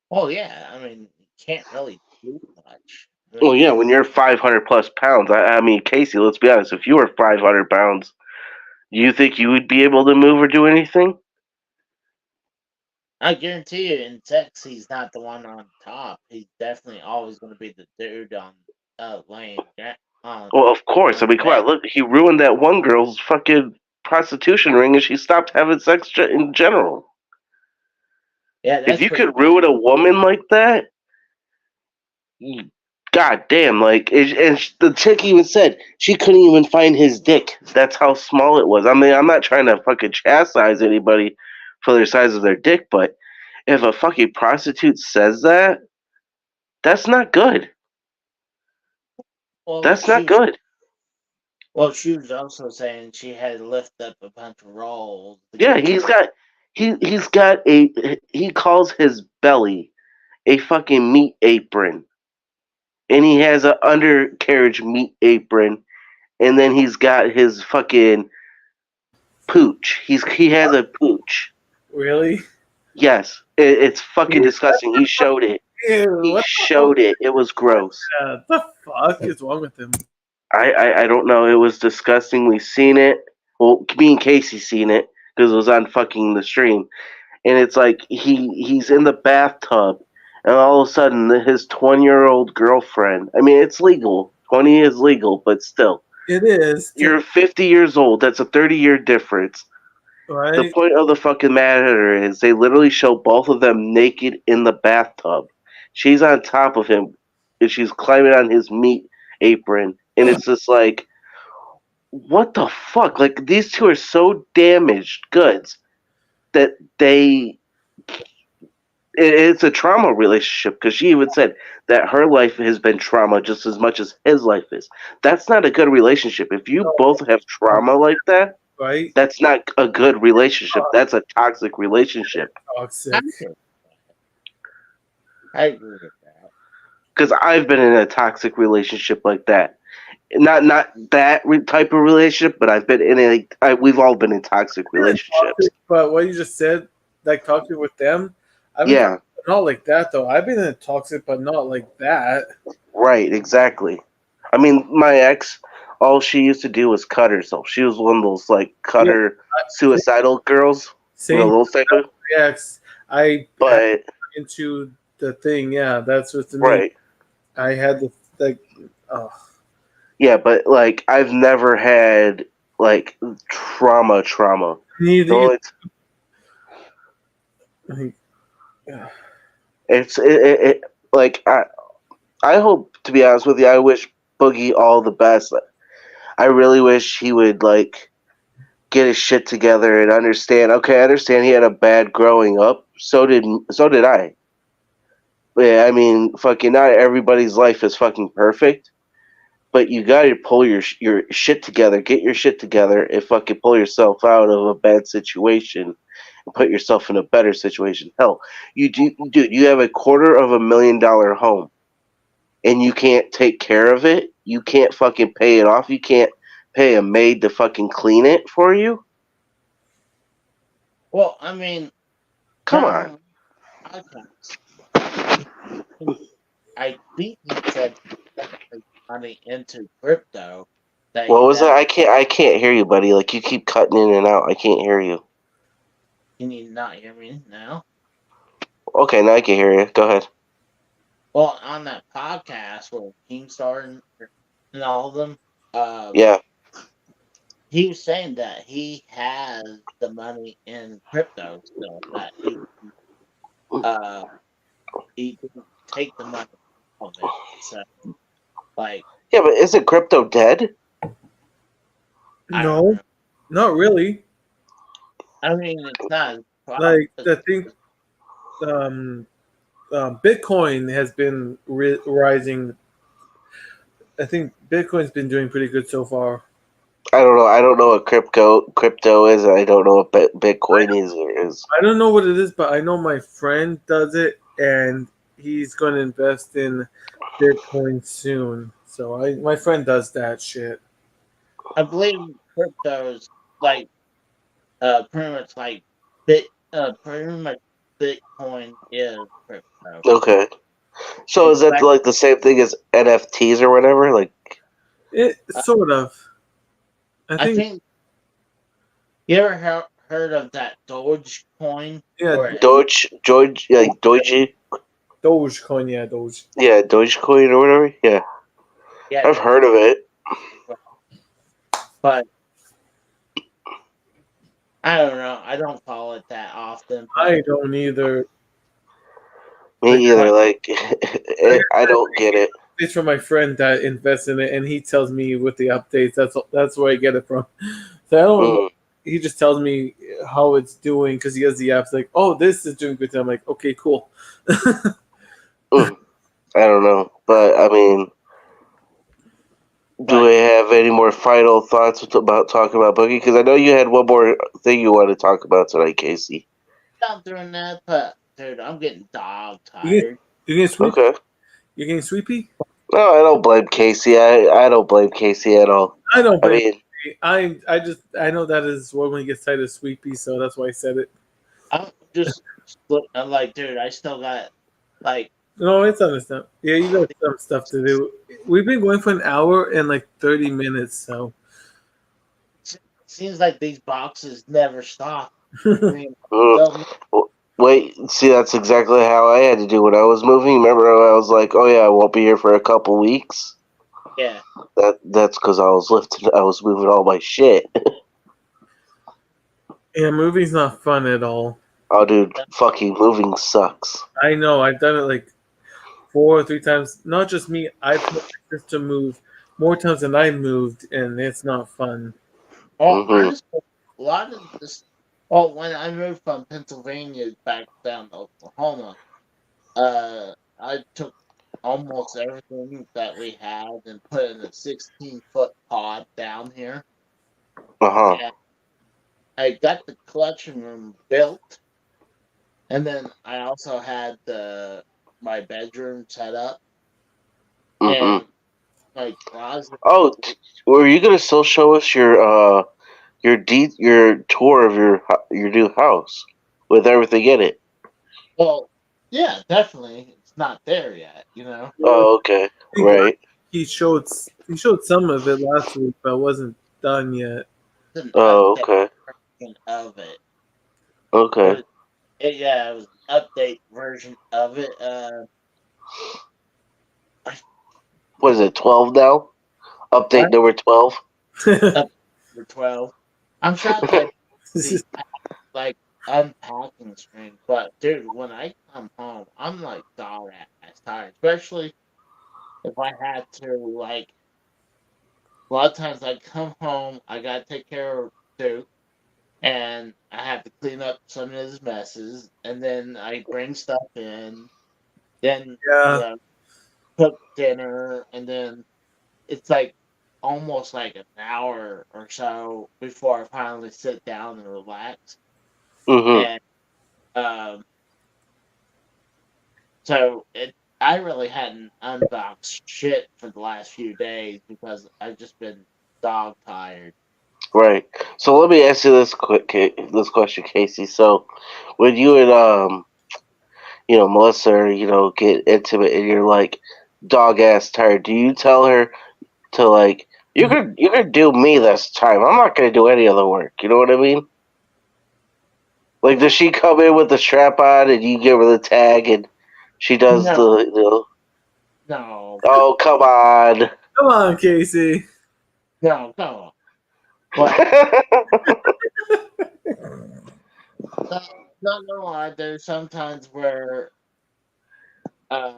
Well, yeah. I mean, you can't really too much. Well, yeah, when you're 500 plus pounds, I mean, Casey, let's be honest. If you were 500 pounds, you think you would be able to move or do anything? I guarantee you, in sex, he's not the one on top. He's definitely always going to be the dude on laying on Well, of course. I on the mean, come bed. on, look, he ruined that one girl's fucking prostitution ring, and she stopped having sex in general. Yeah, If that's you pretty could ruin bad. a woman like that, god damn, like, the chick even said she couldn't even find his dick. That's how small it was. I mean, I'm not trying to fucking chastise anybody for their size of their dick, but if a fucking prostitute says that, that's not good. Well, That's not good. she was also saying she had to lift up a bunch of rolls to Yeah, get to he's her. got he's got he calls his belly a fucking meat apron, and he has an undercarriage meat apron, and then he's got his fucking pooch. He has a pooch. Really? Yes, it's fucking disgusting. He showed it. Ew, He what the fuck? showed it. It was gross. The fuck is wrong with him? I don't know. It was disgusting. We seen it. Well, me and Casey seen it because it was on fucking the stream. And it's like he's in the bathtub, and all of a sudden his 20-year-old girlfriend. I mean, it's legal. 20 is legal, but still, It is, you're 50 years old. That's a 30-year difference. The right? point of the fucking matter is they literally show both of them naked in the bathtub. She's on top of him, and she's climbing on his meat apron, and it's just like, what the fuck? Like, these two are so damaged goods that it's a trauma relationship, because she even said that her life has been trauma just as much as his life is. That's not a good relationship. If you both have trauma like that, Right? that's not a good relationship. That's a toxic relationship. Toxic. I agree with that. Because I've been in a toxic relationship like that. Not that type of relationship, but I've been in we've all been in toxic relationships. But what you just said, like toxic with them, I've been Yeah, not like that though. I've been in a toxic, but not like that. right, exactly. I mean, my ex, all she used to do was cut herself. She was one of those like Yeah, cutter suicidal girls, same those type of. ex. I had But into the thing. Yeah, that's what to me. right, I had the like. Oh, yeah, but like I've never had like trauma. neither The you. only Like, yeah. it like I hope, to be honest with you, I wish Boogie all the best. I really wish he would like get his shit together and understand. Okay, I understand he had a bad growing up. So did I. Yeah, I mean, fucking not everybody's life is fucking perfect, but you got to pull your shit together, get your shit together, and fucking pull yourself out of a bad situation and put yourself in a better situation. Hell, dude, you have $250,000 home, and you can't take care of it. You can't fucking pay it off. You can't pay a maid to fucking clean it for you. Well, I mean, Come on. I think he said definitely money into crypto. That What he's was that? at. I can't hear you, buddy. Like you keep cutting in and out. I can't hear you. Can you not hear me now? Okay, now I can hear you. Go ahead. Well, on that podcast with Keemstar and all of them, Yeah. he was saying that he has the money in crypto still. That uh, he didn't take the money of it. So, like, Yeah, but isn't crypto dead? I don't No, know. not really. I mean, it's not. Like I think Bitcoin has been rising. I think Bitcoin's been doing pretty good so far. I don't know. I don't know what crypto is. I don't know what Bitcoin is. I don't know what it is, but I know my friend does it, and he's going to invest in Bitcoin soon. So my friend does that shit. I believe crypto's like pretty much like pretty much Bitcoin is crypto. Okay. So is that like the same thing as NFTs or whatever? Like, It sort of. I think you ever heard of that Dogecoin? Yeah, Or Doge, like Doge, Dogecoin, yeah, Doge. yeah, Dogecoin or whatever. Yeah, yeah, I've heard of it. but I don't know. I don't follow it that often. But I don't either. Me Like, either. Like, I I don't get it. it's from my friend that invests in it, and he tells me with the updates. That's where I get it from. So I don't. Mm, He just tells me how it's doing because he has the apps. Like, oh, this is doing good. I'm like, okay, cool. mm, I don't know, but I mean, do Right. we have any more final thoughts about talking about Boogie? Because I know you had one more thing you want to talk about tonight, Casey. Stop doing that, but dude, I'm getting dog You tired. you getting sweep? Okay. You getting sweepy? No, I don't blame Casey. I don't blame Casey at all. I don't I blame. mean, I know that is when he gets tired of sweepy, so that's why I said it. I'm like, dude, I still got like No, it's understandable. Yeah, you got some stuff to do. We've been going for an hour and like 30 minutes, so seems like these boxes never stop. I mean, mm, wait, see, that's exactly how I had to do when I was moving. Remember, I was like, "Oh yeah, I won't be here for a couple weeks." yeah, That's because I was moving all my shit. yeah, moving's not fun at all. Oh, dude, fucking moving sucks. I know. I've done it like 4 or 3 times. Not just me. I've helped my sister move more times than I moved, and it's not fun. well, Mhm. honestly, a lot of this. Well, when I moved from Pennsylvania back down to Oklahoma, I took almost everything that we had and put it in a 16-foot pod down here. Uh-huh. And I got the collection room built, and then I also had my bedroom set up Mhm. and my closet. Oh, were you gonna still show us your tour of your new house with everything in it? Well, yeah, definitely. It's not there yet, Oh, okay, I think right. he showed some of it last week, but it wasn't done yet. It's an Oh, update okay, version of it. It okay. was, yeah, it was an update version of it. What is it? 12 now? Update What? number 12. Up for 12. I'm trying to see, like, unpacking screen, but dude, when I come home, I'm like dog ass tired, especially if I had to, like, a lot of times I come home, I gotta take care of Duke, and I have to clean up some of his messes, and then I bring stuff in, then, Yeah. cook dinner, and then it's like almost like an hour or so before I finally sit down and relax. Mm-hmm. And so I really hadn't unboxed shit for the last few days because I've just been dog tired. Right. So let me ask you this question, Casey. So when you and Melissa, get intimate and you're like dog ass tired, do you tell her to like you could do me this time. I'm not gonna do any other work. You know what I mean? Like, does she come in with the strap on and you give her the tag and she does No, the. no, Oh, come on. Come on, Casey. no, no. But not, not gonna lie, there's sometimes where uh,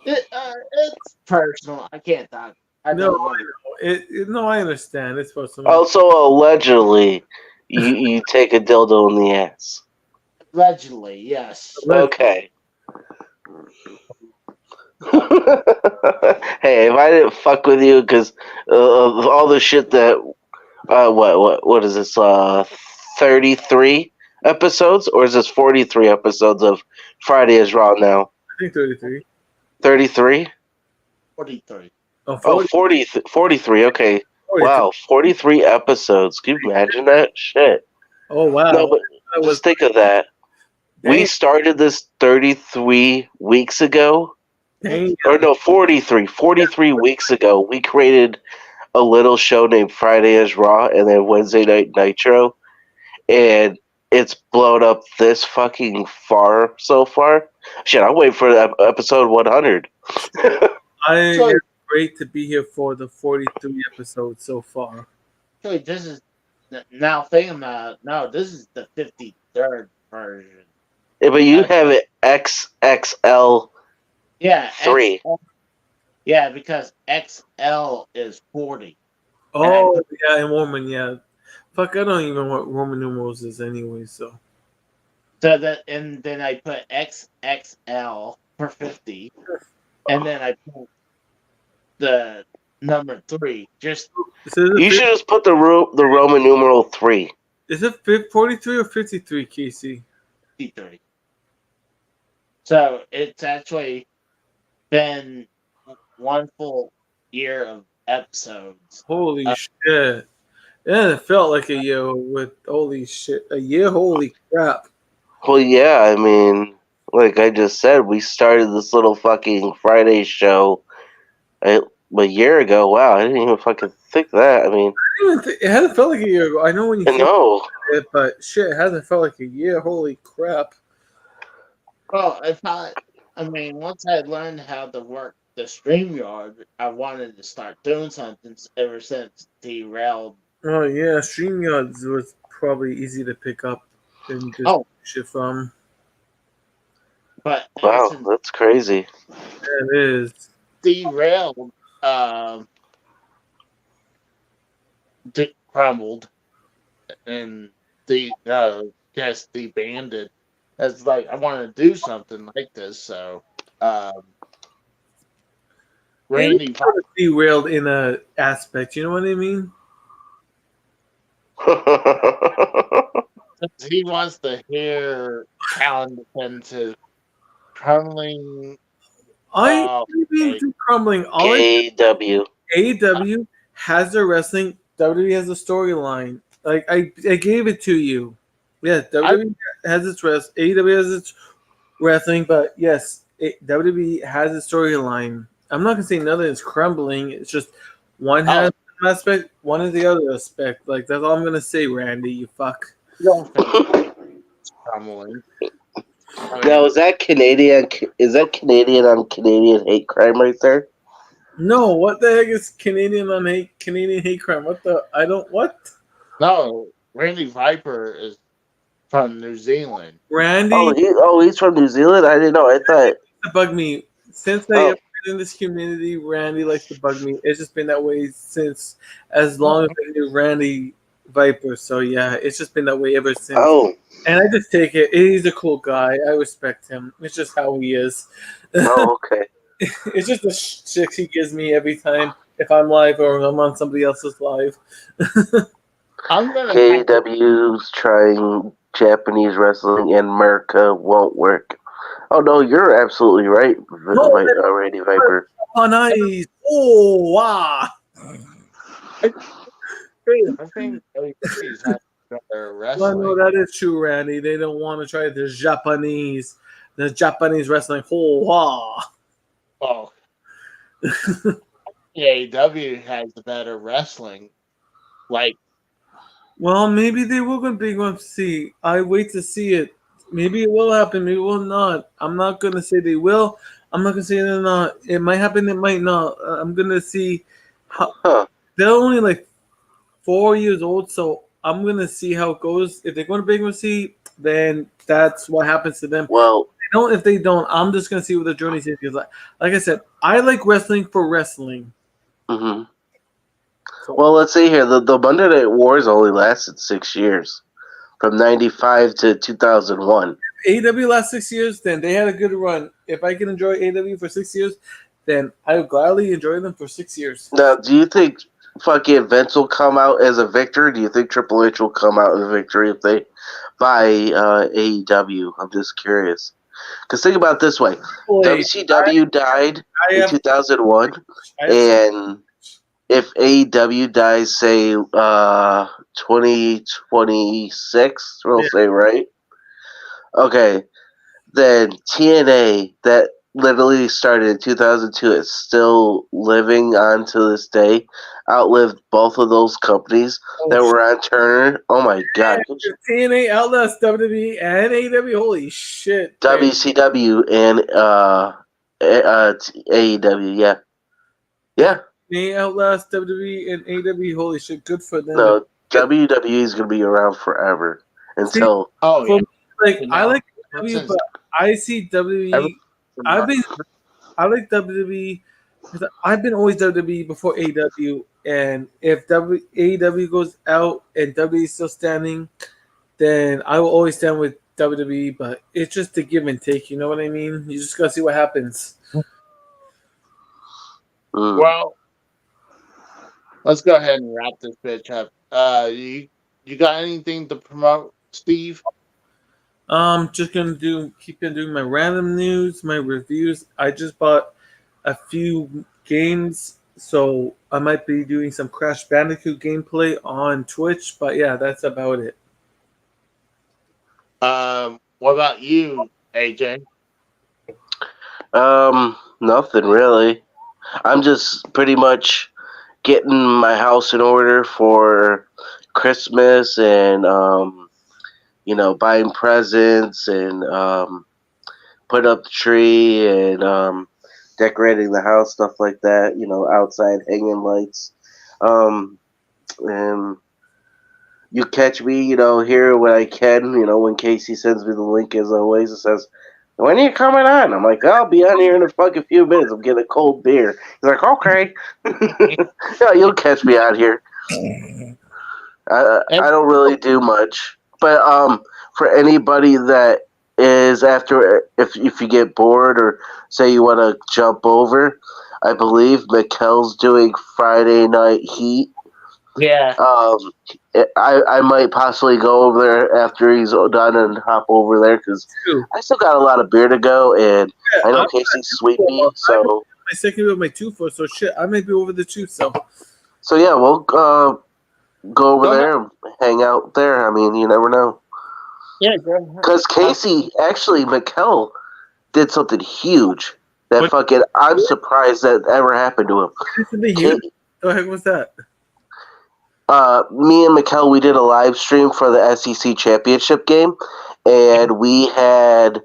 it's personal. I can't talk. I No, don't want to. no, I understand. It's personal. Also, allegedly, you take a dildo in the ass. Allegedly, yes. Okay. Hey, if I didn't fuck with you because of all the shit that what is this 33 episodes or is this 43 episodes of Friday is Raw now? I think 33. 33? 43. Oh, Oh, 40. 43. Okay. 43. Wow, 43 episodes. Can you imagine that? Shit. Oh, wow. No, but That was just think of that. We started this 33 weeks ago. Dang. Or no, 43. 43 weeks ago, we created a little show named Friday is Raw and then Wednesday Night Nitro. And it's blown up this fucking far so far. Shit, I'm waiting for episode 100. I So- am great to be here for the 43 episodes so far. Actually, this is now thinking about it, no, this is the 53rd version. Yeah, but you have it XXL3. Yeah, yeah, because XL is 40. Oh, yeah, and Roman, yeah. Fuck, I don't even know what Roman numerals is anyway, so. So that, and then I put XXL for 50, and then I put the number 3. Just You should just put the Roman numeral 3. Is it 43 or 53, Casey? 53. So it's actually been one full year of episodes. Holy shit. Yeah, it felt like a year with holy shit. A year, holy crap. Well, yeah, I mean, like I just said, we started this little fucking Friday show a year ago. Wow, I didn't even fucking think that. I mean, It hasn't felt like a year ago. I know when you I know. it, but shit, it hasn't felt like a year. Holy crap. Well, I mean, once I learned how to work the StreamYard, I wanted to start doing something ever since Derailed. Oh, yeah, StreamYards was probably easy to pick up and just shit from. But Wow, since that's crazy. Yeah, it is. Derailed crumbled and just disbanded. It's like I want to do something like this, so Randy Sort of derailed in a aspect, you know what I mean? he wants to hear Callan into crumbling. I been through crumbling. All AW. AEW has their wrestling. WWE has a storyline. Like I gave it to you. Yeah, WWE has its AEW has its wrestling, but yes, WWE has a storyline. I'm not gonna say nothing is crumbling. It's just one has an aspect, one is the other aspect. Like that's all I'm gonna say, Randy. You fuck. Don't think it's crumbling. Now, is that Canadian? Is that Canadian on Canadian hate crime right there? No, what the heck is Canadian hate crime? What the? I don't what? No, Randy Viper is from New Zealand. Randy. He's from New Zealand. I didn't know. I thought To bug me since I have been in this community. Randy likes to bug me. It's just been that way since as long as I knew Randy Viper. So yeah, it's just been that way ever since. Oh. And I just take it. He's a cool guy. I respect him. It's just how he is. Oh, okay. It's just the shit he gives me every time if I'm live or I'm on somebody else's live. KW's trying Japanese wrestling in America won't work. Oh no, you're absolutely right, Randy Viper. Oh, nice. Oh, wow. I think AEW's had better wrestling. Well, no, that is true, Randy. They don't want to try the Japanese wrestling. Oh, wow. Oh, AEW has the better wrestling. Like, well, maybe they will go big one. See, I wait to see it. Maybe it will happen. Maybe it will not. I'm not gonna say they will. I'm not gonna say they're not. It might happen. It might not. I'm gonna see how. They're only like 4 years old, so I'm gonna see how it goes. If they're going to big one, see, then that's what happens to them. Well, if they don't, I'm just gonna see what the journey is. Because like I said, I like wrestling for wrestling. Mm-hmm. Well, let's see here. The Monday Night Wars only lasted 6 years, from '95 to 2001. AEW last 6 years, then they had a good run. If I can enjoy AEW for 6 years, then I would gladly enjoy them for 6 years. Now, do you think fucking Vince will come out as a victor? Do you think Triple H will come out as a victory if they buy AEW? I'm just curious. Because think about it this way. WCW died in 2001, and if AEW dies, say, 2026, we'll say, right? Okay, then TNA that literally started in 2002 is still living on to this day. Outlived both of those companies that were on Turner. Oh my god. TNA outlast WWE and AEW. Holy shit! WCW and AEW, yeah. Yeah. TNA outlast WWE and AEW. Holy shit! Good for them. No, WWE is going to be around forever until. Oh For yeah. me, like You I know, like WWE, since but I see every- WWE. I like WWE because I've been always WWE before AEW, and if AEW goes out and WWE is still standing, then I will always stand with WWE. But it's just a give and take. You know what I mean? You just gotta see what happens. Mm. Well, let's go ahead and wrap this bitch up. You got anything to promote, Steve? Just gonna keep on doing my random news, my reviews. I just bought a few games, so I might be doing some Crash Bandicoot gameplay on Twitch. But yeah, that's about it. What about you, AJ? Nothing really. I'm just pretty much getting my house in order for Christmas and buying presents and put up the tree and decorating the house, stuff like that. Outside hanging lights. And you catch me, here when I can. When Casey sends me the link, as always, it says, "When are you coming on?" I'm like, "I'll be on here in a fucking few minutes. I'm getting a cold beer." He's like, "Okay." Yeah, you'll catch me out here. I don't really do much, but for anybody that is after, if you get bored or say you want to jump over, I believe Mikkel's doing Friday Night Heat. Yeah. I might possibly go over there after he's done and hop over there because I still got a lot of beer to go, and I know Casey's sleepy, so My second with my tooth, so shit, I might be over the tooth. So yeah, we'll go over there and hang out there. I mean, you never know. Yeah, Because Casey, actually, Mikkel did something huge that What? fucking I'm surprised that ever happened to him. The heck was that? Me and Mikkel, we did a live stream for the SEC championship game, and we had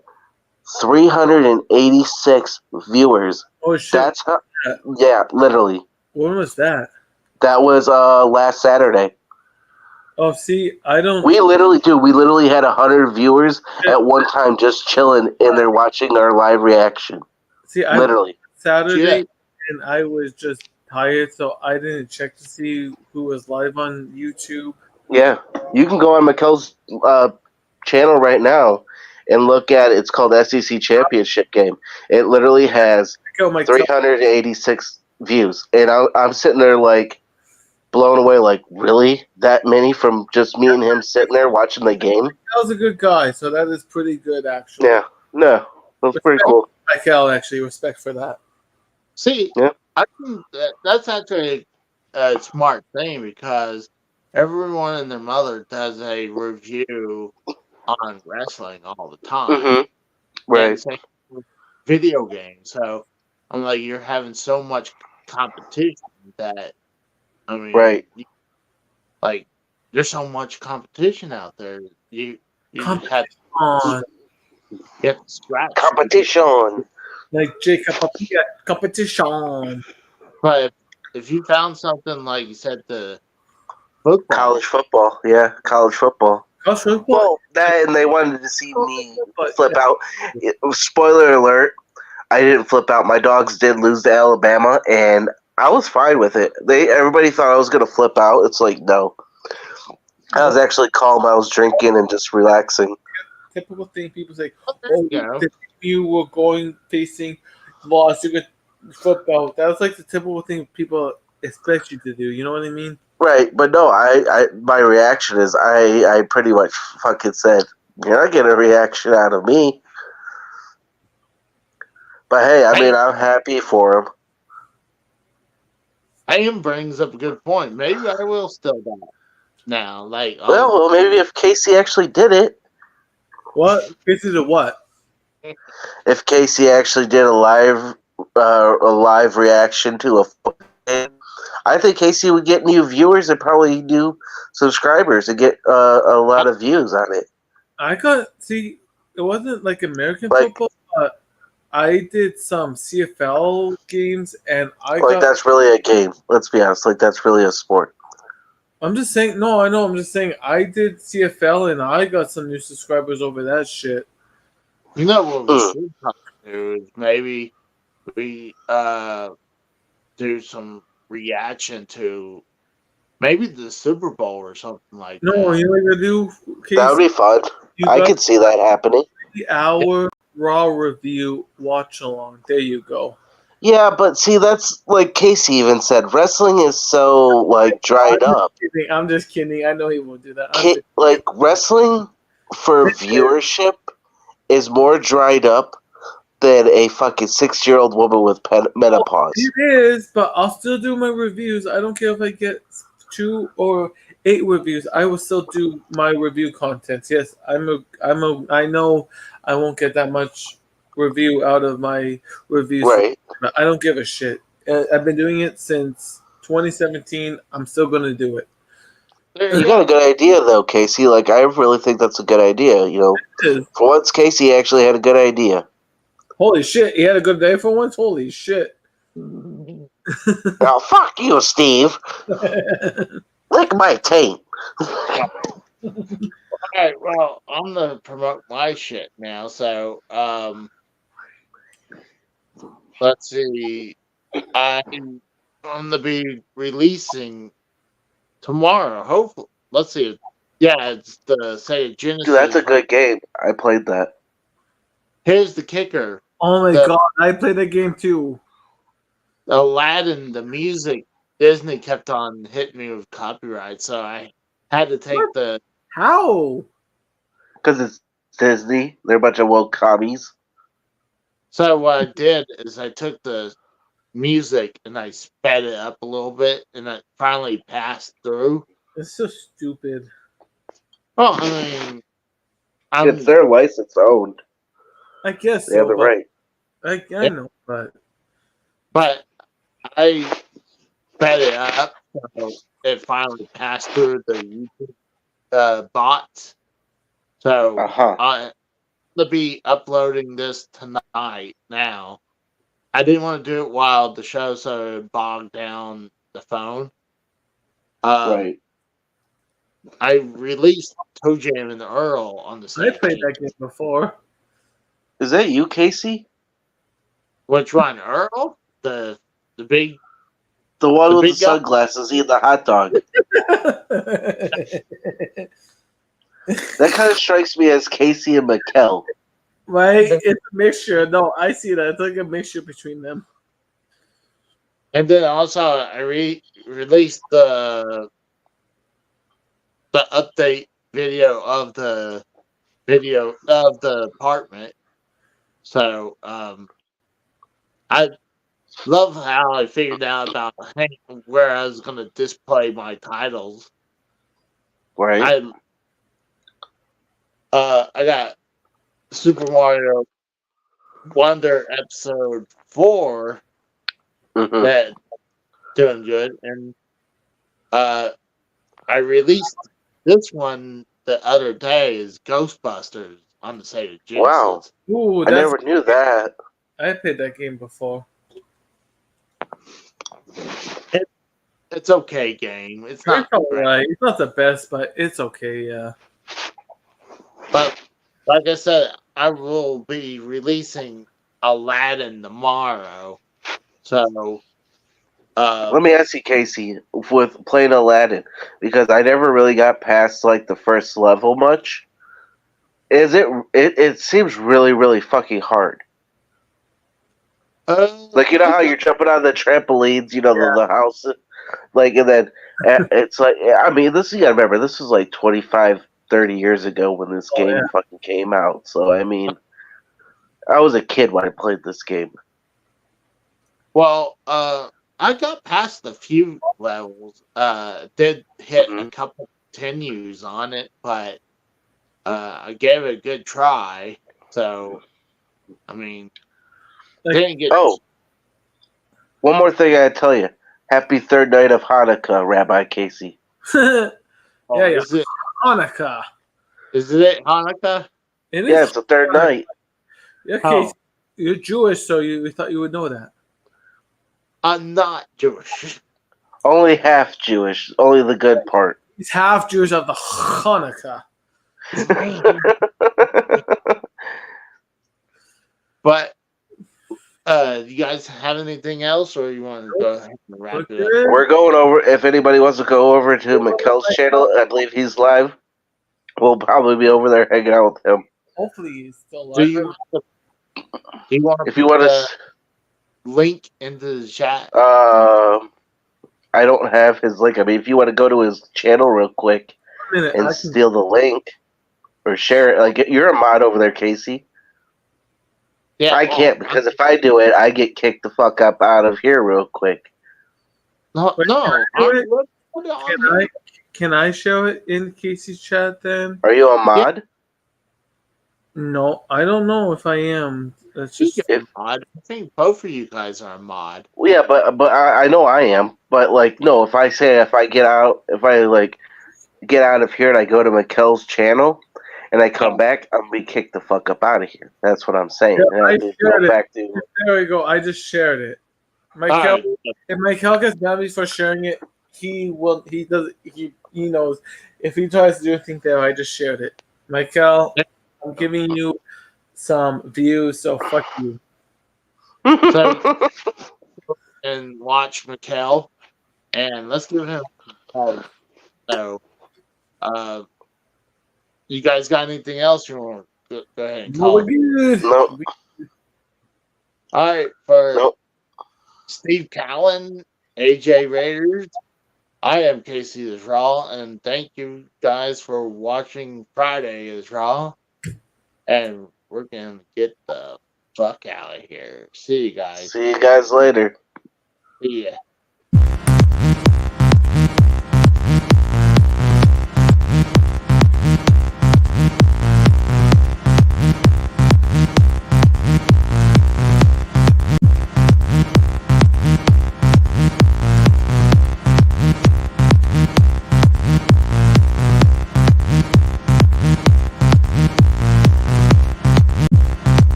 386 viewers. Oh shit! That's yeah, literally. When was that? That was last Saturday. Oh, see, I don't. We literally had 100 viewers at one time just chilling in there watching our live reaction. See, I literally Saturday, and I was just tired, so I didn't check to see who was live on YouTube. Yeah, you can go on Mikkel's channel right now and look at it. It's called SEC Championship Game. It literally has 386 views, and I'm sitting there like blown away. Like, really, that many from just me and him sitting there watching the game? That was a good guy, so that is pretty good, actually. Yeah, no, that's pretty cool. Michael, actually, respect for that. See, yeah. I think that's actually a smart thing because everyone and their mother does a review on wrestling all the time. Mm-hmm. Right. And same with video games. So I'm like, you're having so much competition that, I mean, right. There's so much competition out there. You have to scratch. Competition. Like Jacob, competition. But if you found something like you said, the football. College football, yeah, college football. College football. Well, that and they wanted to see me flip out. Spoiler alert: I didn't flip out. My dogs did lose to Alabama, and I was fine with it. Everybody thought I was gonna flip out. It's like, no. I was actually calm. I was drinking and just relaxing. Typical thing people say, "Oh, if you were facing loss, you could flip out." That was like the typical thing people expect you to do. You know what I mean? Right, but no. My reaction is I pretty much fucking said, "You're not getting a reaction out of me." But hey, I mean, I'm happy for him. Ian brings up a good point. Maybe I will still die now. Well, maybe if Casey actually did it. What? This is a what? If Casey actually did a live reaction to a football game, I think Casey would get new viewers and probably new subscribers and get a lot of views on it. It wasn't like American Like, football, but I did some CFL games and that's really a game. Let's be honest. Like, that's really a sport. I'm just saying, no, I know, I'm just saying, I did CFL and I got some new subscribers over that shit. You know what we should do is maybe we do some reaction to maybe the Super Bowl or something like that. No, you know what you do? That would be fun. I could see that happening. 3-hour Raw review watch along. There you go. Yeah, but see, that's like Casey even said. Wrestling is so like dried up. I'm just kidding. I know he won't do that. Like wrestling for viewership is more dried up than a fucking 6-year-old woman with menopause. It is, but I'll still do my reviews. I don't care if I get 2 or 8 reviews. I will still do my review contents. Yes, I know I won't get that much review out of my reviews. Right. But I don't give a shit. I've been doing it since 2017. I'm still gonna do it. You got a good idea though, Casey. Like I really think that's a good idea. You know, for once, Casey actually had a good idea. Holy shit, he had a good day for once? Holy shit. Oh, fuck you, Steve. Lick my taint. Alright, well, I'm gonna promote my shit now, so let's see. I'm gonna be releasing tomorrow, hopefully. Let's see. Yeah, it's the Sega Genesis. Dude, that's a good game. I played that. Here's the kicker. Oh my god, I played that game too. Aladdin, the music, Disney kept on hitting me with copyright, so I had to take the... How? Because it's Disney. They're a bunch of woke commies. So what I did is I took the music and I sped it up a little bit, and it finally passed through. It's so stupid. Well, I mean... it's their license owned. I guess they have the right. I know, but I sped it up, so it finally passed through the YouTube bots. So I'm going to be uploading this tonight now. I didn't want to do it while the show so it bogged down the phone. Right. I released Toe Jam and Earl on the 17th. I played that game before. Is that you, Casey? Which one, Earl? The big... The one with the sunglasses eating the hot dog. That kind of strikes me as Casey and Mikkel. Right? It's a mixture. No, I see that. It's like a mixture between them. And then also I released the update video of the apartment. So I love how I figured out about where I was going to display my titles. Right. I got Super Mario Wonder Episode 4 that doing good, and I released this one the other day is Ghostbusters on the Sega Genesis. Wow. Ooh, I never knew that. I played that game before. It's okay game. It's not alright. It's not the best, but it's okay, yeah. But like I said, I will be releasing Aladdin tomorrow. So let me ask you, Casey, with playing Aladdin, because I never really got past like the first level much. Is it seems really, really fucking hard. Like, you know how you're jumping on the trampolines, you know, the house, like, and then it's like, I mean, you gotta remember, this was like 25, 30 years ago when this game fucking came out. So, I mean, I was a kid when I played this game. Well, I got past a few levels. Did hit a couple continues on it, but I gave it a good try. So, I mean, Like- didn't get. Oh, one more thing I gotta tell you. Happy third night of Hanukkah, Rabbi Casey. Oh, yeah. Is it Hanukkah. Hanukkah? It Yeah, is. it's the third Hanukkah. night. Yeah, Oh. Casey, you're Jewish, so we thought you would know that. I'm not Jewish. Only half Jewish. Only the good part. He's half Jewish of the Hanukkah. But you guys have anything else, or you want to go ahead and wrap it up? We're going over. If anybody wants to go over to Mikkel's channel, I believe he's live. We'll probably be over there hanging out with him. Hopefully he's still Do alive. you want to If you want to, link into the chat? I don't have his link. I mean, if you want to go to his channel real quick and steal the link or share it, like you're a mod over there, Casey. Yeah, I can't because if I do it, I get kicked the fuck up out of here real quick. No. Can I show it in Casey's chat then? Are you a mod? No, I don't know if I am. That's He's just a mod. I think both of you guys are a mod. Well, yeah, but I know I am. But like, no, if I get out of here and I go to Mikkel's channel and I come back, I'm gonna be kicked the fuck up out of here. That's what I'm saying. Yeah, I shared it. Back to There we go. I just shared it. Michael, if Michael gets mad at me for sharing it, he knows. If he tries to do anything there, I just shared it. Michael, I'm giving you some views, so fuck you. And watch Mikkel, and let's give him a call. So, you guys got anything else you want to go ahead and call? Nope. All right, for Nope. Steve Cowan, AJ Raiders, I am Casey is Raw, and thank you guys for watching Friday is Raw. And we're gonna get the fuck out of here. See you guys. See you guys later. See ya.